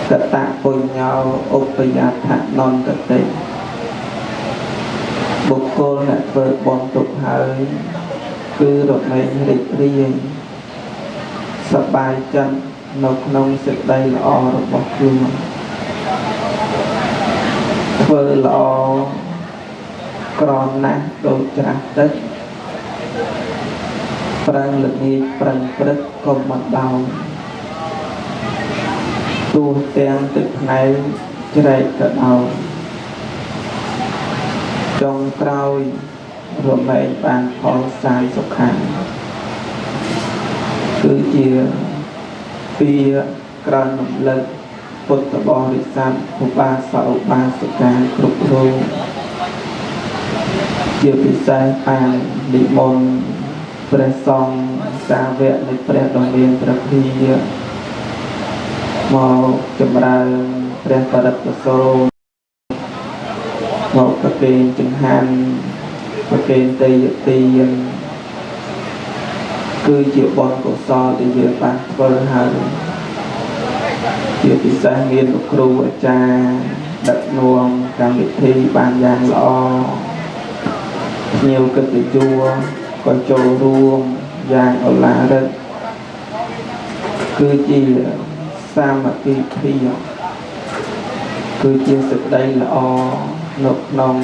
S2: កតបញ្ញោឧបយដ្ឋនន្តតិបុគ្គលដែលធ្វើបុណ្យទុកហើយគឺរមែងរីករាយសប្បាយចិត្តនៅក្នុងសេចក្តីល្អរបស់ខ្លួនធ្វើល្អក្រំណាស់ដូចច្រាស់ទឹកប្រឹងល្ងាចប្រឹងព្រឹកកុំមិនដោតទោះទាំងទឹកផ្នែកជ្រែកក៏ដោយចុងក្រោយរមែងបានផលសាយសុខៈគឺជាពីក្រណរំលឹកពុទ្ធបរិស័ទឧបាសកឧបាសិកាគ្រប់រូប ជាពិសេសបាននិមន្តព្រះសង្ឃសាវកនៃព្រះដ៏មានព្រះភិយមកចម្រើនព្រះបរិត្តសូរមកប្រគេនចង្ហាន់ប្រគេនទេយទានគឺជាបុណ្យកុសលដែលយើងបានធ្វើហើយជាពិសេសមានលោកគ្រូអាចារ្យដឹកនាំកម្មវិធីបានយ៉ាងល្អភ្ញៀវកិត្តិយសក៏ចូលរួមយ៉ាងឧឡារិកគឺជាសាមគ្គីភាពគឺជាសេចក្តីល្អនៅក្នុង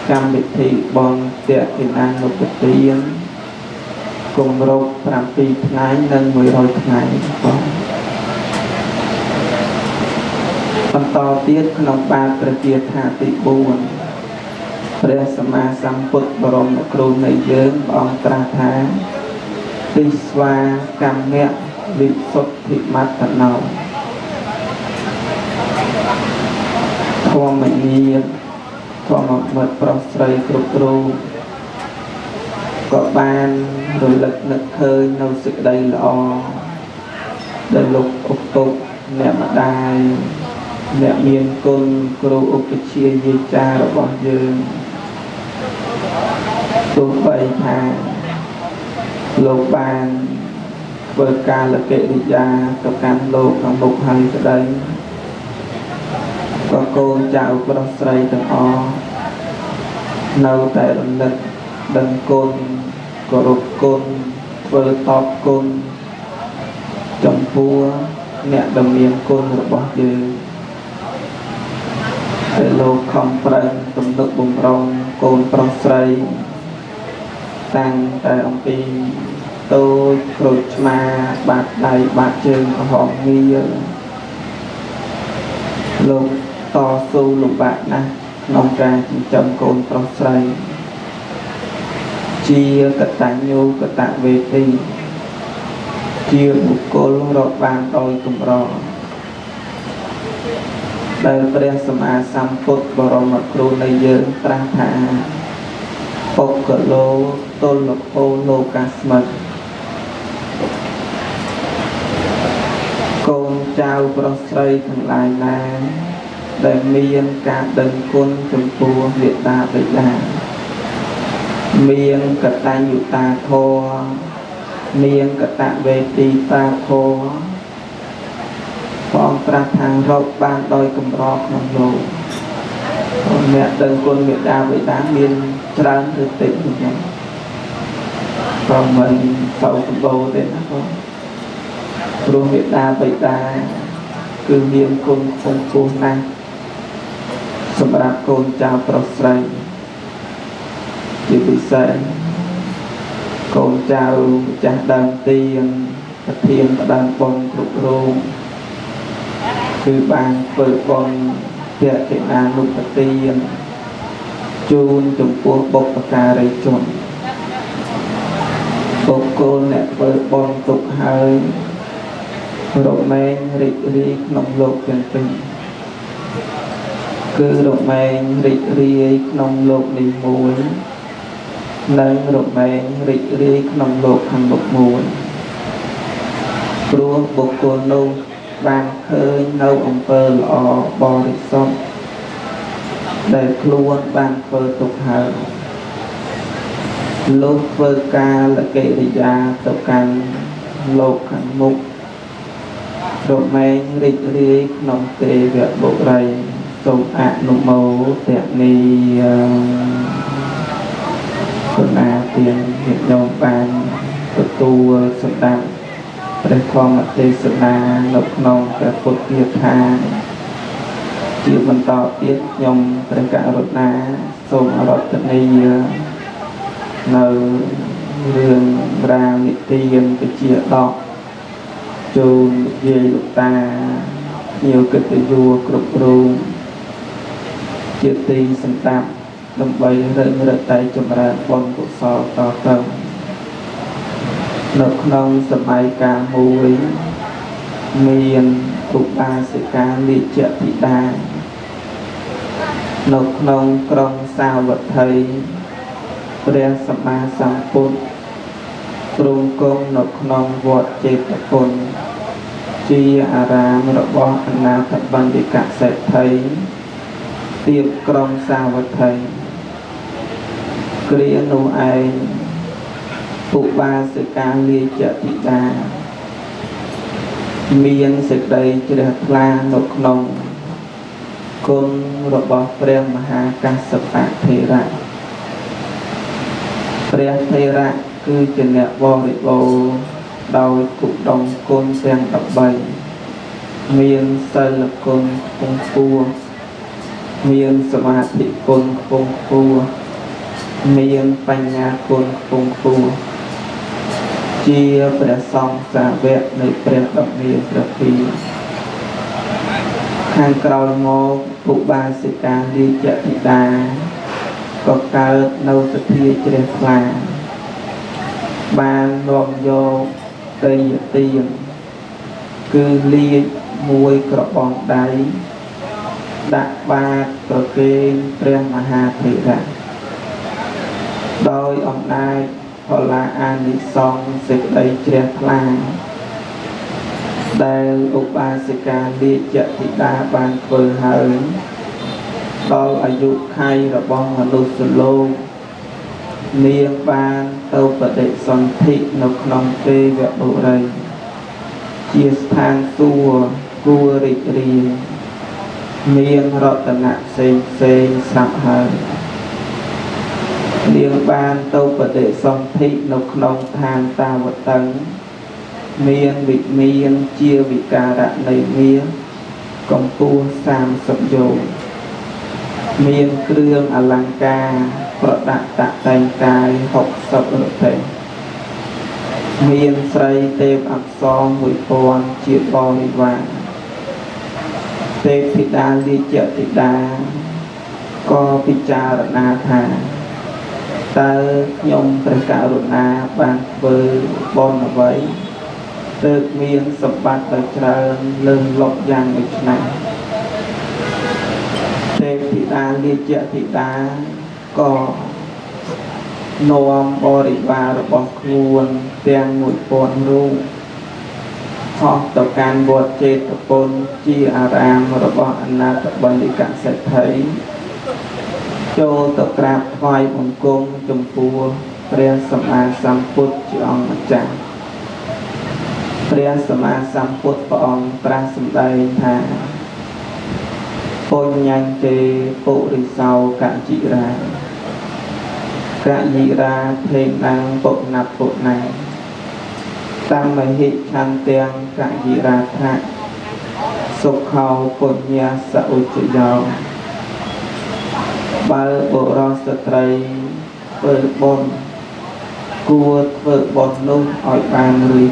S2: កម្មវិធីបុណ្យទក្កិណានុប្បទានគម្រប់7ថ្ងៃនិង100ថ្ងៃបងបន្តទៀតក្នុងបាតប្រជាថាទី4ព្រះសម្មាសម្ពុទ្ធបរមគ្រូនៃយើងព្រះអង្គត្រាស់ថាទិស្វាកម្មៈវិសុទ្ធិមត្តណោធម្មញាធម្មមិត្តប្រុសស្រីគ្រប់រូបក៏បានរលឹកនឹកឃើញនៅសេចក្តីល្អដែលលោកឪពុកអ្នកម្ដាយអ្នកមានគុណគ្រូឧបជាយាចារបស់យើងទោះបីថាលោកបានធ្វើការលកិរិយាទៅកាន់លោកក្នុងមុខហើយក្តីក៏កូនចៅប្រុសស្រីទាំងអស់នៅតែរលឹកដឹងគុណគោរពគុណធ្វើតបគុណចំពោះអ្នកដែលមានគុណរបស់យើងដែលលោកខំប្រឹងទំនុកបំរុងកូនប្រុសស្រីតាំងតែអំពីតូចក្រូចឆ្មាបាត់ដៃបាត់ជើងកំហំងារលោកតស៊ូលំបាកណាស់ក្នុងការចិញ្ចឹមកូនប្រុសស្រីជាកតញ្ញូកតវេទីជាបុគ្គលរកបានដោយកម្រដែលព្រះសម្មាសម្ពុទ្ធបរមគ្រូនៃយើងត្រាស់ថាបុគ្គលោទលពោលោកាស្មិតកូនចៅប្រុសស្រីទាំងឡាយណាដែលមានការដឹងគុណចំពោះមេត្តាបិតាមានកតញ្ញុតាធម៌មានកតវេទីតាធម៌ព្រះអង្គត្រាស់ថារកបានដោយកម្រក្នុងលោកអ្នកដឹងគុណមេត្តាបិតាមានច្រើនឬតិចហ្នឹងក៏មិនទៅសម្បូរទេណាបងព្រោះមេត្តាបិតាគឺមានគុណខ្ពង់ខ្ពស់ណាស់សម្រាប់កូនចៅប្រុសស្រីជាពិសេសកូនចៅម្ចាស់ដើមទានប្រធានផ្ដើមបុណ្យគ្រប់រូបគឺបានធ្វើបុណ្យទក្កិណានុប្បទានជូនចំពោះបុព្វការីជនបុគ្គលអ្នកធ្វើបុណ្យទុកហើយរមែងរីករាយក្នុងលោកទាំងពីរគឺរមែងរីករាយក្នុងលោកនេះមួយនិងរមែងរីករាយក្នុងលោកខាងមុខមួយព្រោះបុគ្គលនោះបានឃើញនៅអំពើល្អបរិសុទ្ធដែលខ្លួនបានធ្វើទុកហើយលោកធ្វើការលកិរិយាទៅកាន់លោកខាងមុខរមែងរីករាយក្នុងទេវបុរីសូមអនុមោទនាគណៈទានញាតិញោមបានទទួលសម្ដាប់ព្រះធម្មទេសនានៅក្នុងព្រះពុទ្ធគាថាជាបន្តទៀតខ្ញុំព្រះករុណាសូមអរតនីនៅរឿងរ៉ាវនិទានវិជ្ជាដកជូនយាយលោកតាភ្ញៀវកិត្តិយសគ្រប់រូបជាទីសម្ដាប់ដើម្បីរឹងរឹតតែចម្រើនបុណ្យកុសលតទៅនៅក្នុងសម័យកាលមួយមានឧបាសិកាលាជៈធីតា នៅក្នុងក្រុងសាវត្ថីព្រះសម្មាសម្ពុទ្ធទ្រង់គង់នៅក្នុងវត្តចេតពុនជាអារាមរបស់អនាថបណ្ឌិកសេដ្ឋីទៀបក្រុងសាវត្ថីគ្រានោះឯងឧបាសិកាលាជតិតាមានសេចក្តីជ្រះថ្លានៅក្នុងគុណរបស់ព្រះមហាកាសបៈថេរៈព្រះថេរៈគឺជាអ្នកបរិបូរណ៍ដោយគុណដងគុណទាំង13មានសិលគុណខ្ពង់ខ្ពស់មានសមាធិគុណខ្ពង់ខ្ពស់មានបញ្ញាគុណខ្ពង់ខ្ពស់ជាព្រះសង្ឃសាវកនៃព្រះដ៏មានព្រះពីរខាងក្រោយមកឧបាសិកាលាជតិតាក៏កើតនៅសទ្ធាជ្រះថ្លាបាននាំយកដីទានគឺលាជមួយក្របង់ដៃដាក់បាតប្រគេនព្រះមហាថេរៈដោយអំណាចផល្លាអានិសង្សសេចក្តីជ្រះថ្លាដែលឧបាសិកាលាជតិតាបានធ្វើហើយដល់អាយុខៃរបស់មនុស្សលោកនាងបានទៅបដិសន្ធិនៅក្នុងទេវបុរីជាស្ថានសួគ៌គួររីករាយមានរតនៈផ្សេងផ្សេងស្រាប់ហើយនាងបានទៅបដិសន្ធិនៅក្នុងឋានតាវតឹងមានវិមានជាវិការៈនៃមាសកម្ពស់30យោជន៍មានគ្រឿងអលង្ការប្រដាក់តាក់តែងកាយ60រទេះមានស្រីទេពអប្សរ1000ជាបរិវារទេពធីតាលាជតិតាក៏ពិចារណាថាតើខ្ញុំព្រះករុណាបានធ្វើបុណ្យអ្វីទើបមានសម្បត្តិដ៏ច្រើនលើសលប់យ៉ាងដូចនេះទេពធីតាលាជតិតាក៏នាំបរិវាររបស់ខ្លួនទាំង1000រូបហោះទៅកាន់វត្តចេតពុនជាអារាមរបស់អនាថបណ្ឌិកសេដ្ឋីចូលទៅក្រាបថ្វាយបង្គំចំពោះព្រះសម្មាសម្ពុទ្ធជាអង្គម្ចាស់ព្រះសម្មាសម្ពុទ្ធព្រះអង្គត្រាស់សម្ដែងថាពុញ្ញញ្ចេពុរិសោកជីរាកយិរាភេណាំពុណាពុណាតាមមហិឆន្ទាំងកយិរាថៈសុខោពុញ្ញាសឧចយោបើបុរសស្ត្រីធ្វើបុណ្យគួរធ្វើបុណ្យនោះឲ្យបានរឿយៗ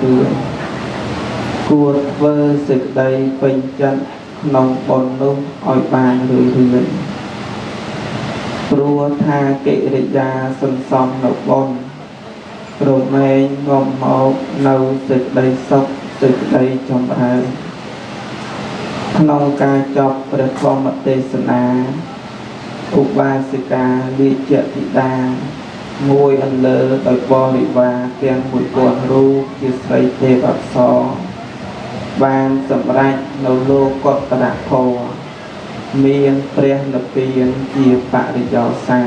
S2: គួរធ្វើសេចក្តីពេញចិត្តក្នុងបុណ្យនោះឲ្យបានរឿយៗព្រោះថាកិរិយាសន្សំនៅបុណ្យរមែងងំមកនៅសេចក្តីសុខសេចក្តីចម្រើនក្នុងការចប់ព្រះធម្មទេសនាឧបាសិកាលាជតិតាមួយអន្លើដោយបរិវារទាំង1000រូបជាស្រីទេពអប្សរបានសម្រេចនៅលោកុត្តរធម៌មានព្រះនិព្វានជាបរិយោសា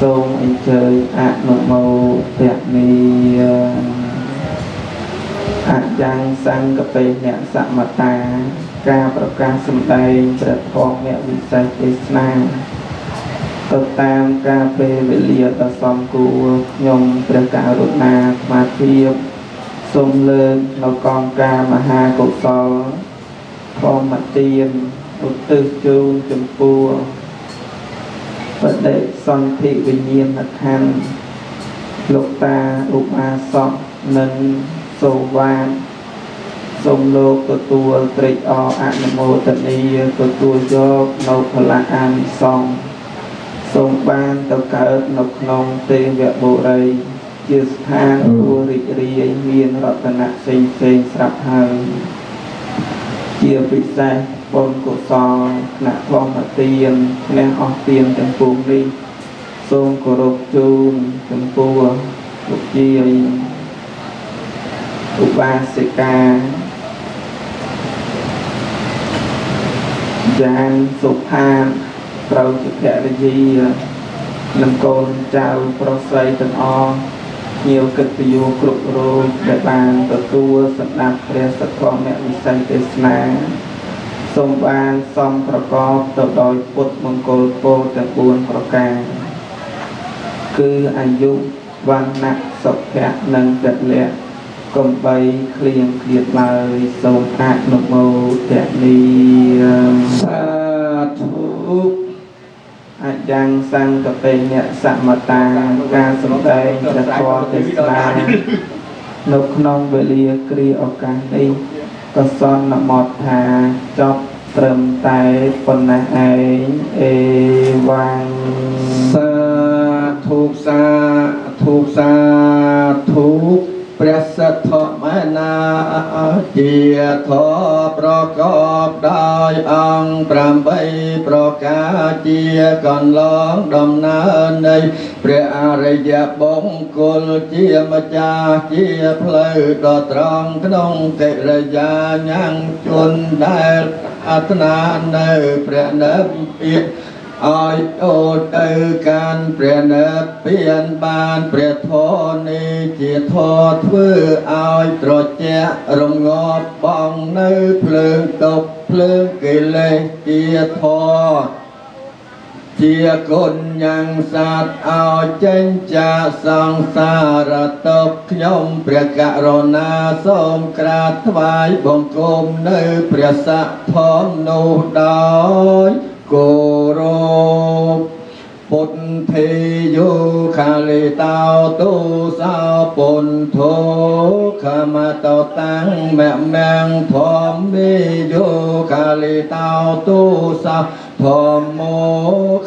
S2: សូមអញ្ជើញអនុមោទនាអយ៉ាងសង្កបេអ្នកសមតាការប្រកាសសម្ដែងព្រះធម៌វិសេសទេសនាទៅតាមការពេលវេលាដ៏សមគួរខ្ញុំព្រះករុណាស្មារតីសូមលើកនៅកងការមហាកុសលធម្មទានឧទ្ទិសជូនចំពោះបដិសន្ធិវិញ្ញាណខណ្ឌលោកតាឧបាសកនិងសូវាទសូមលោកទទួលត្រេកអរអនុមោទនាទទួលយកនៅផលៈអានិសង្សសូមបានទៅកើតនៅក្នុងទេវបុរីជាស្ថានគួររីករាយមានរតនៈផ្សេងស្រាប់ហើយជាពិសេស បុណ្យកុសលអ្នកធម្មទានអ្នកអស់ទានទាំងពួងនេះសូមគោរពជូនចំពោះលោកយាយឧបាសិកាយ៉ាងសុផាតត្រូវជាភរិយានិងកូនចៅប្រុសស្រីទាំងអស់ញៀវកិត្តិយសគ្រប់រូបដែលបានទទួលសម្ដាប់ព្រះសទ្ធមវិស័យទេសនាសូមបានសំប្រកបទៅដោយពុទ្ធមង្គលពោធិទាំង4ប្រការគឺអាយុវណ្ណៈសុភៈនិងពលៈកុំបីឃ្លៀងឃ្លាតឡើយសូមអនុមោទនាសាធុអយ៉ាងសង្កបេញៈសមតាការសម្ដែងព្រះធម៌ទេសនានៅក្នុងវេលាគ្រាឱកាសនេះក៏សន្មតថាចប់ត្រឹមតែប៉ុណ្ណេះឯងអេវ៉ាំងសាធុសាធុព្រះសទ្ធមេនាជាធម៌ប្រកបដោយអង្គ8ប្រការជាកន្លងដំណើរនៃព្រះអរិយបង្គលជាម្ចាស់ជាផ្លូវដ៏ត្រង់ក្នុងកិរិយាញ៉ាំងជនដែលអត្តនានៅព្រះនិព្វានឲ្យអូនទៅកាន់ព្រះនិព្វានបានព្រះធម៌នេះជាធម៌ធ្វើឲ្យត្រជាក់រងាប់បងនៅភ្លើងតប់ភ្លើងកិលេសជាធម៌ជាគុណយ៉ាងសាទឲ្យចេញចាកសង្សារតបខ្ញុំព្រះករុណាសូមក្រាបថ្វាយបង្គំនៅព្រះសទ្ធមនោះដោយគោរពពុទ្ធេយោខាលេតោទុសោពុន្ធោខមតោតាំងមមាំងធម្មមេយោខាលេតោទុសោធម្មោ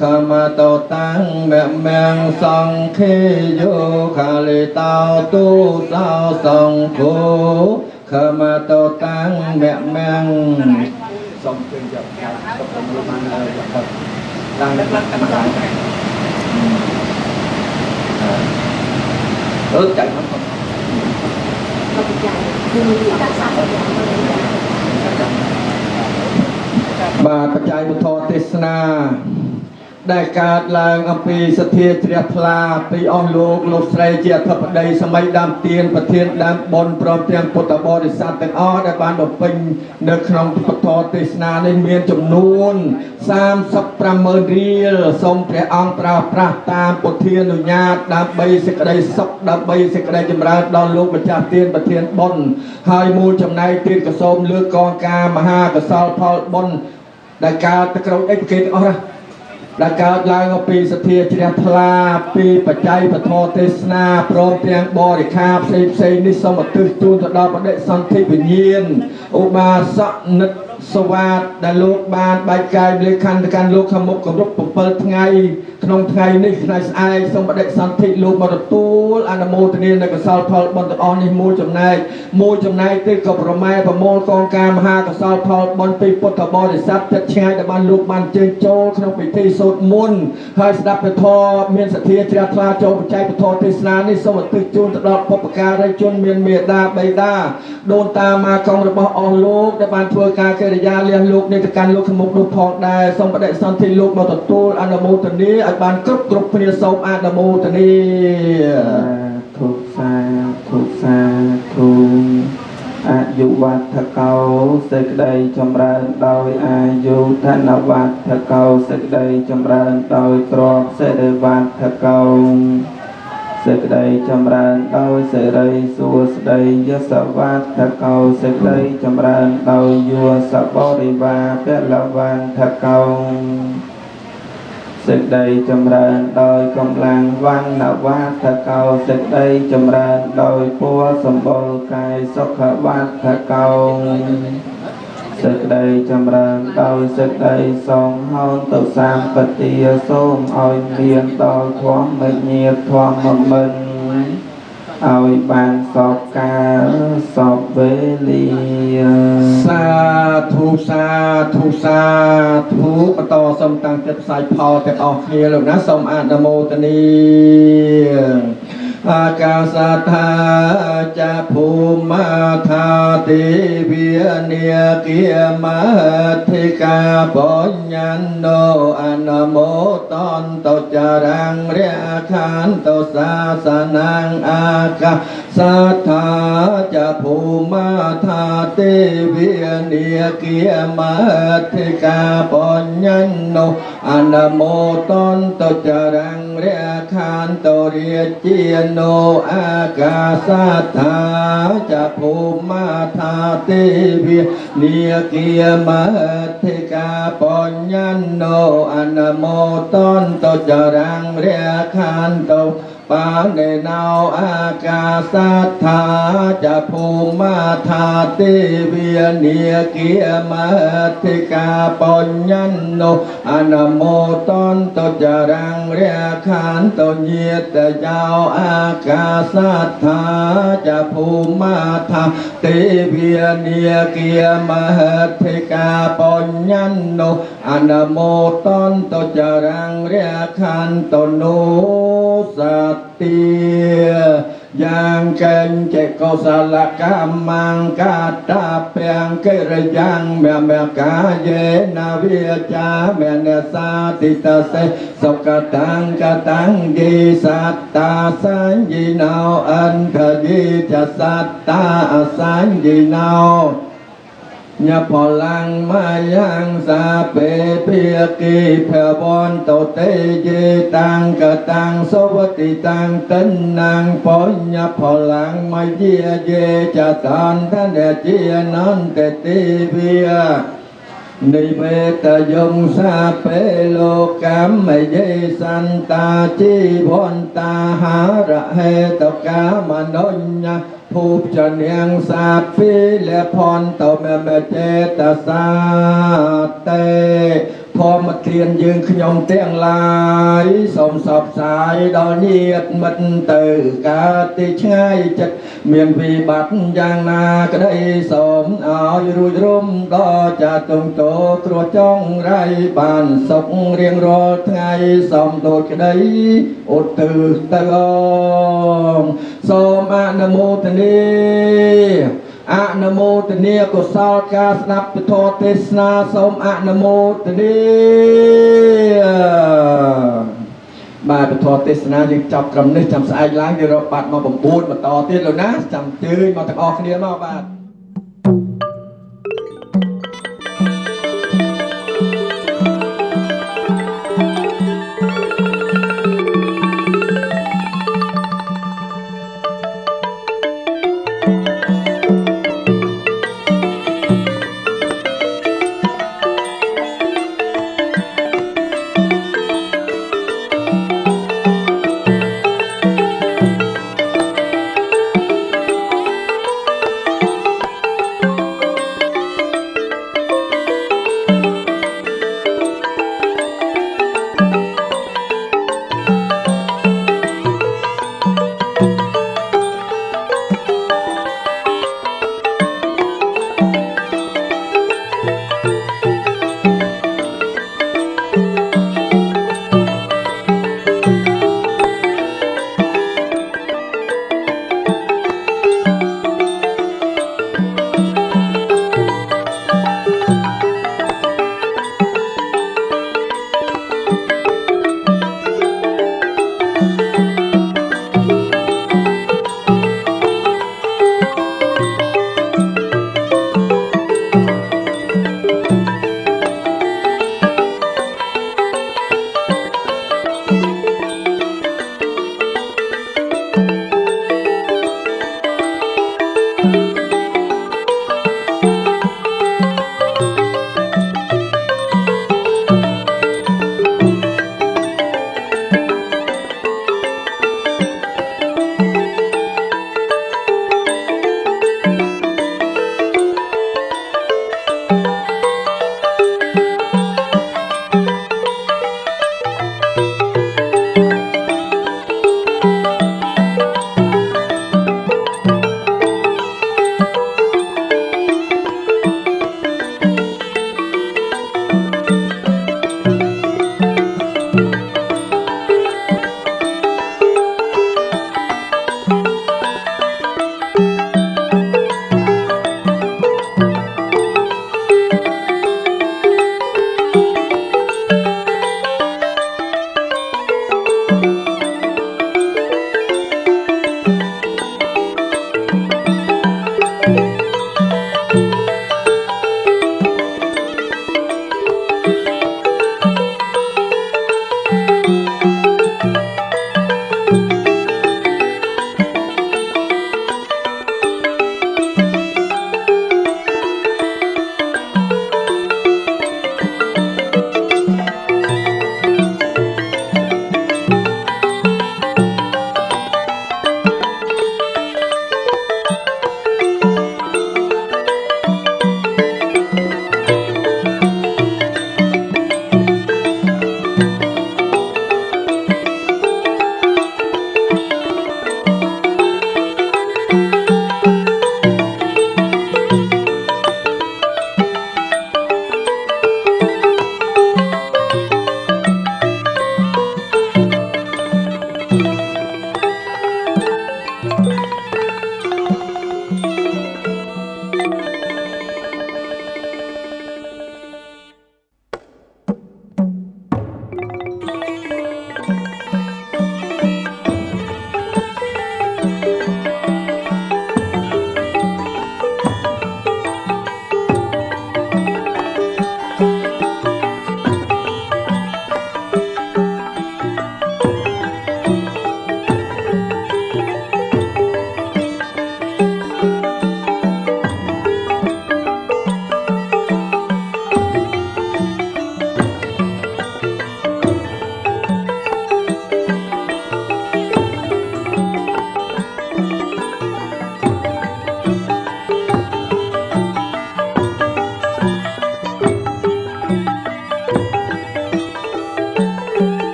S2: ខមតោតាំងមមាំងសង្ឃេយោខាលេតោទុសោសង្ឃោខមតោតាំងមមាំងសូមជើញចាប់ទៅប្រមាណដល់đang đất lắc cái mặt lại ướt chạy lắm không bà bạch chạy một thọ tesna đại ca làng âm pi sát thiệt triệt la pi on lục sài chia thập đầy sớm đam tiền và thiên đam bon prom tiền bột bò để sát tên ó đại ban độc pin được trong thọ tesna nên miền chủng nôn sam sắp pram mơ riel sông trẻ ong pra pra tam bột thiên nụ nhạt đam bay sẽ đây sắp đam bay sẽ đây chấm ra đòn lục và chặt tiền và thiên bon hai mùi chấm này tiền cả sôm lừa con ca mà ha cả sao paul bon đại ca ta cầu ếch kết ó ra đại ca lang ở pi sát thiệt triệt la piปัจจัยปฐมเทศนาพร้อมเพียงบริคาบเซนิสมตึกจูนตดาประเดสันติวิญญาณอุบาสนึกสวัสดิ์ได้โลกบาลใบกายเลยคันการโลกขมุกกับรบปเปิดไงขนมไงนี่ในไอสมประเดสันติโลกมรตูลอนาโมตเนียในกษัตริย์พอลบอลตะออนในมูจำนายติดกับประมาณประโมลกองการมหากษัตริย์พอลบอลปีพุทธบริษัทจัดแชร์แต่บ้านลูกบ้านเจนโจขนมพิธีสดมุนให้สดับไปทอเมียนสถียรลาโจปัจจัยปฐมเทศนาในสมตึกจูนตลอดพบการได้จนเมียนเมียดาใบดาโดนตามมากองระบออนโลกแต่บ้านทัวการเกริยาเลี้ยงลูกในการลูกขมุกลูกพองได้สมประเดสันติลูกมาตตูลอนาโมตนี้ไอ้บ้านกรุบพเนียสมอนาโมตนี้ทุกสาธุอายุวัฏเก่าเสกได้จำเริญโดยอายุธนวัฏเก่าเสกได้จำเริญโดยกรอบเสด็จวัฏเก่าเสกได้จำเริญโดยเสรีสุสได้ยศวัฏเก่าเสกได้จำเริญโดยยัวสบริวาเปละวันเก่าเสกได้จำเริญโดยกำลังวันนวัฏเก่าเสกได้จำเริญโดยปัวสมบูรณ์กายสุขวัฏเก่าเสกได้จำเริญโดยเสกได้ทรงห้องตุสามปฏิยส้มอ้อยเมียนโดยความไม่เงียบความมึน ឲ្យបានសពការសពវេលា
S1: សាធុសាធុសាធុបន្តសូមតាំងចិត្តផ្សាយផលទាំងអស់គ្នាលោកណាសូមអនុមោទនាអាកាសថាចាភូមាថាទេវិនិគិមហិកាបញ្ញណោអនុមោទន្តចរាងរខានតសាសនាងអាកាសថាចាភូមាថាទេវិនិគិមហិកាបញ្ញណោអនុមោទន្តចរាងរខានតរាជាโนอากาสัทธาจะภูมาธาเทวิเนียเกียมหติกาปัญญโนอนุโมตันตจรังเรียขันโตปาเนนาวอากาสัทธาจะภูมาธาเทวิเนียเกียมหติกาปัญญโนอนุโมตันตจรังเรียขันโตเยตยาวอากาสัทธาจะภูมาธาเทวิเนียเกียมหติกาปัญญโนอนุโมตันตจรังเรียขันโตโนสัตติยังเก่งเจโกสลกรรมังกาตาเปียงเกรยังเมเมกาเยนาวิจาเมเนสาติตาเสสกตังกตังยีสัตตาสัญญีนาวอันทยีจะสัตตาสัญญีนาวญาพลังมายังสาเปเปียกีเพบอนโตเตเยตังกตังสวัติตังตันนางปอยญาพลังมาเยียเยจะตานท่านเดเจียนันเตติเวียนิเวตยงสาเปโลกัมไม่เยสันตาจีพนตาหาระเหตกามนนญาภูปจะเนียงสาปีและพรต่อแม่เจตสาเตพอมาเทียนยืนขยมเตียงลายสมสอบสายดอเนียดมันตือกาติช่ายจัดเมียนวีบัดยางนาก็ได้สมเอารุยร่มดอจะตรงโตครัวจ้องไรบานศกเรียงรอไงสมโดดก็ได้อดตือตะลองสมอนุโมทนีอนุโมทนีกุศลกาสนับปทเทศนาสมอนุโมทนีบาปทเทศนายังจับกำนึกจำสายล้างที่เราปัดมาบ่มบูนมาต่อเตี้ยแล้วนะจำจื้อมาตะออกเนี้ยมาบาด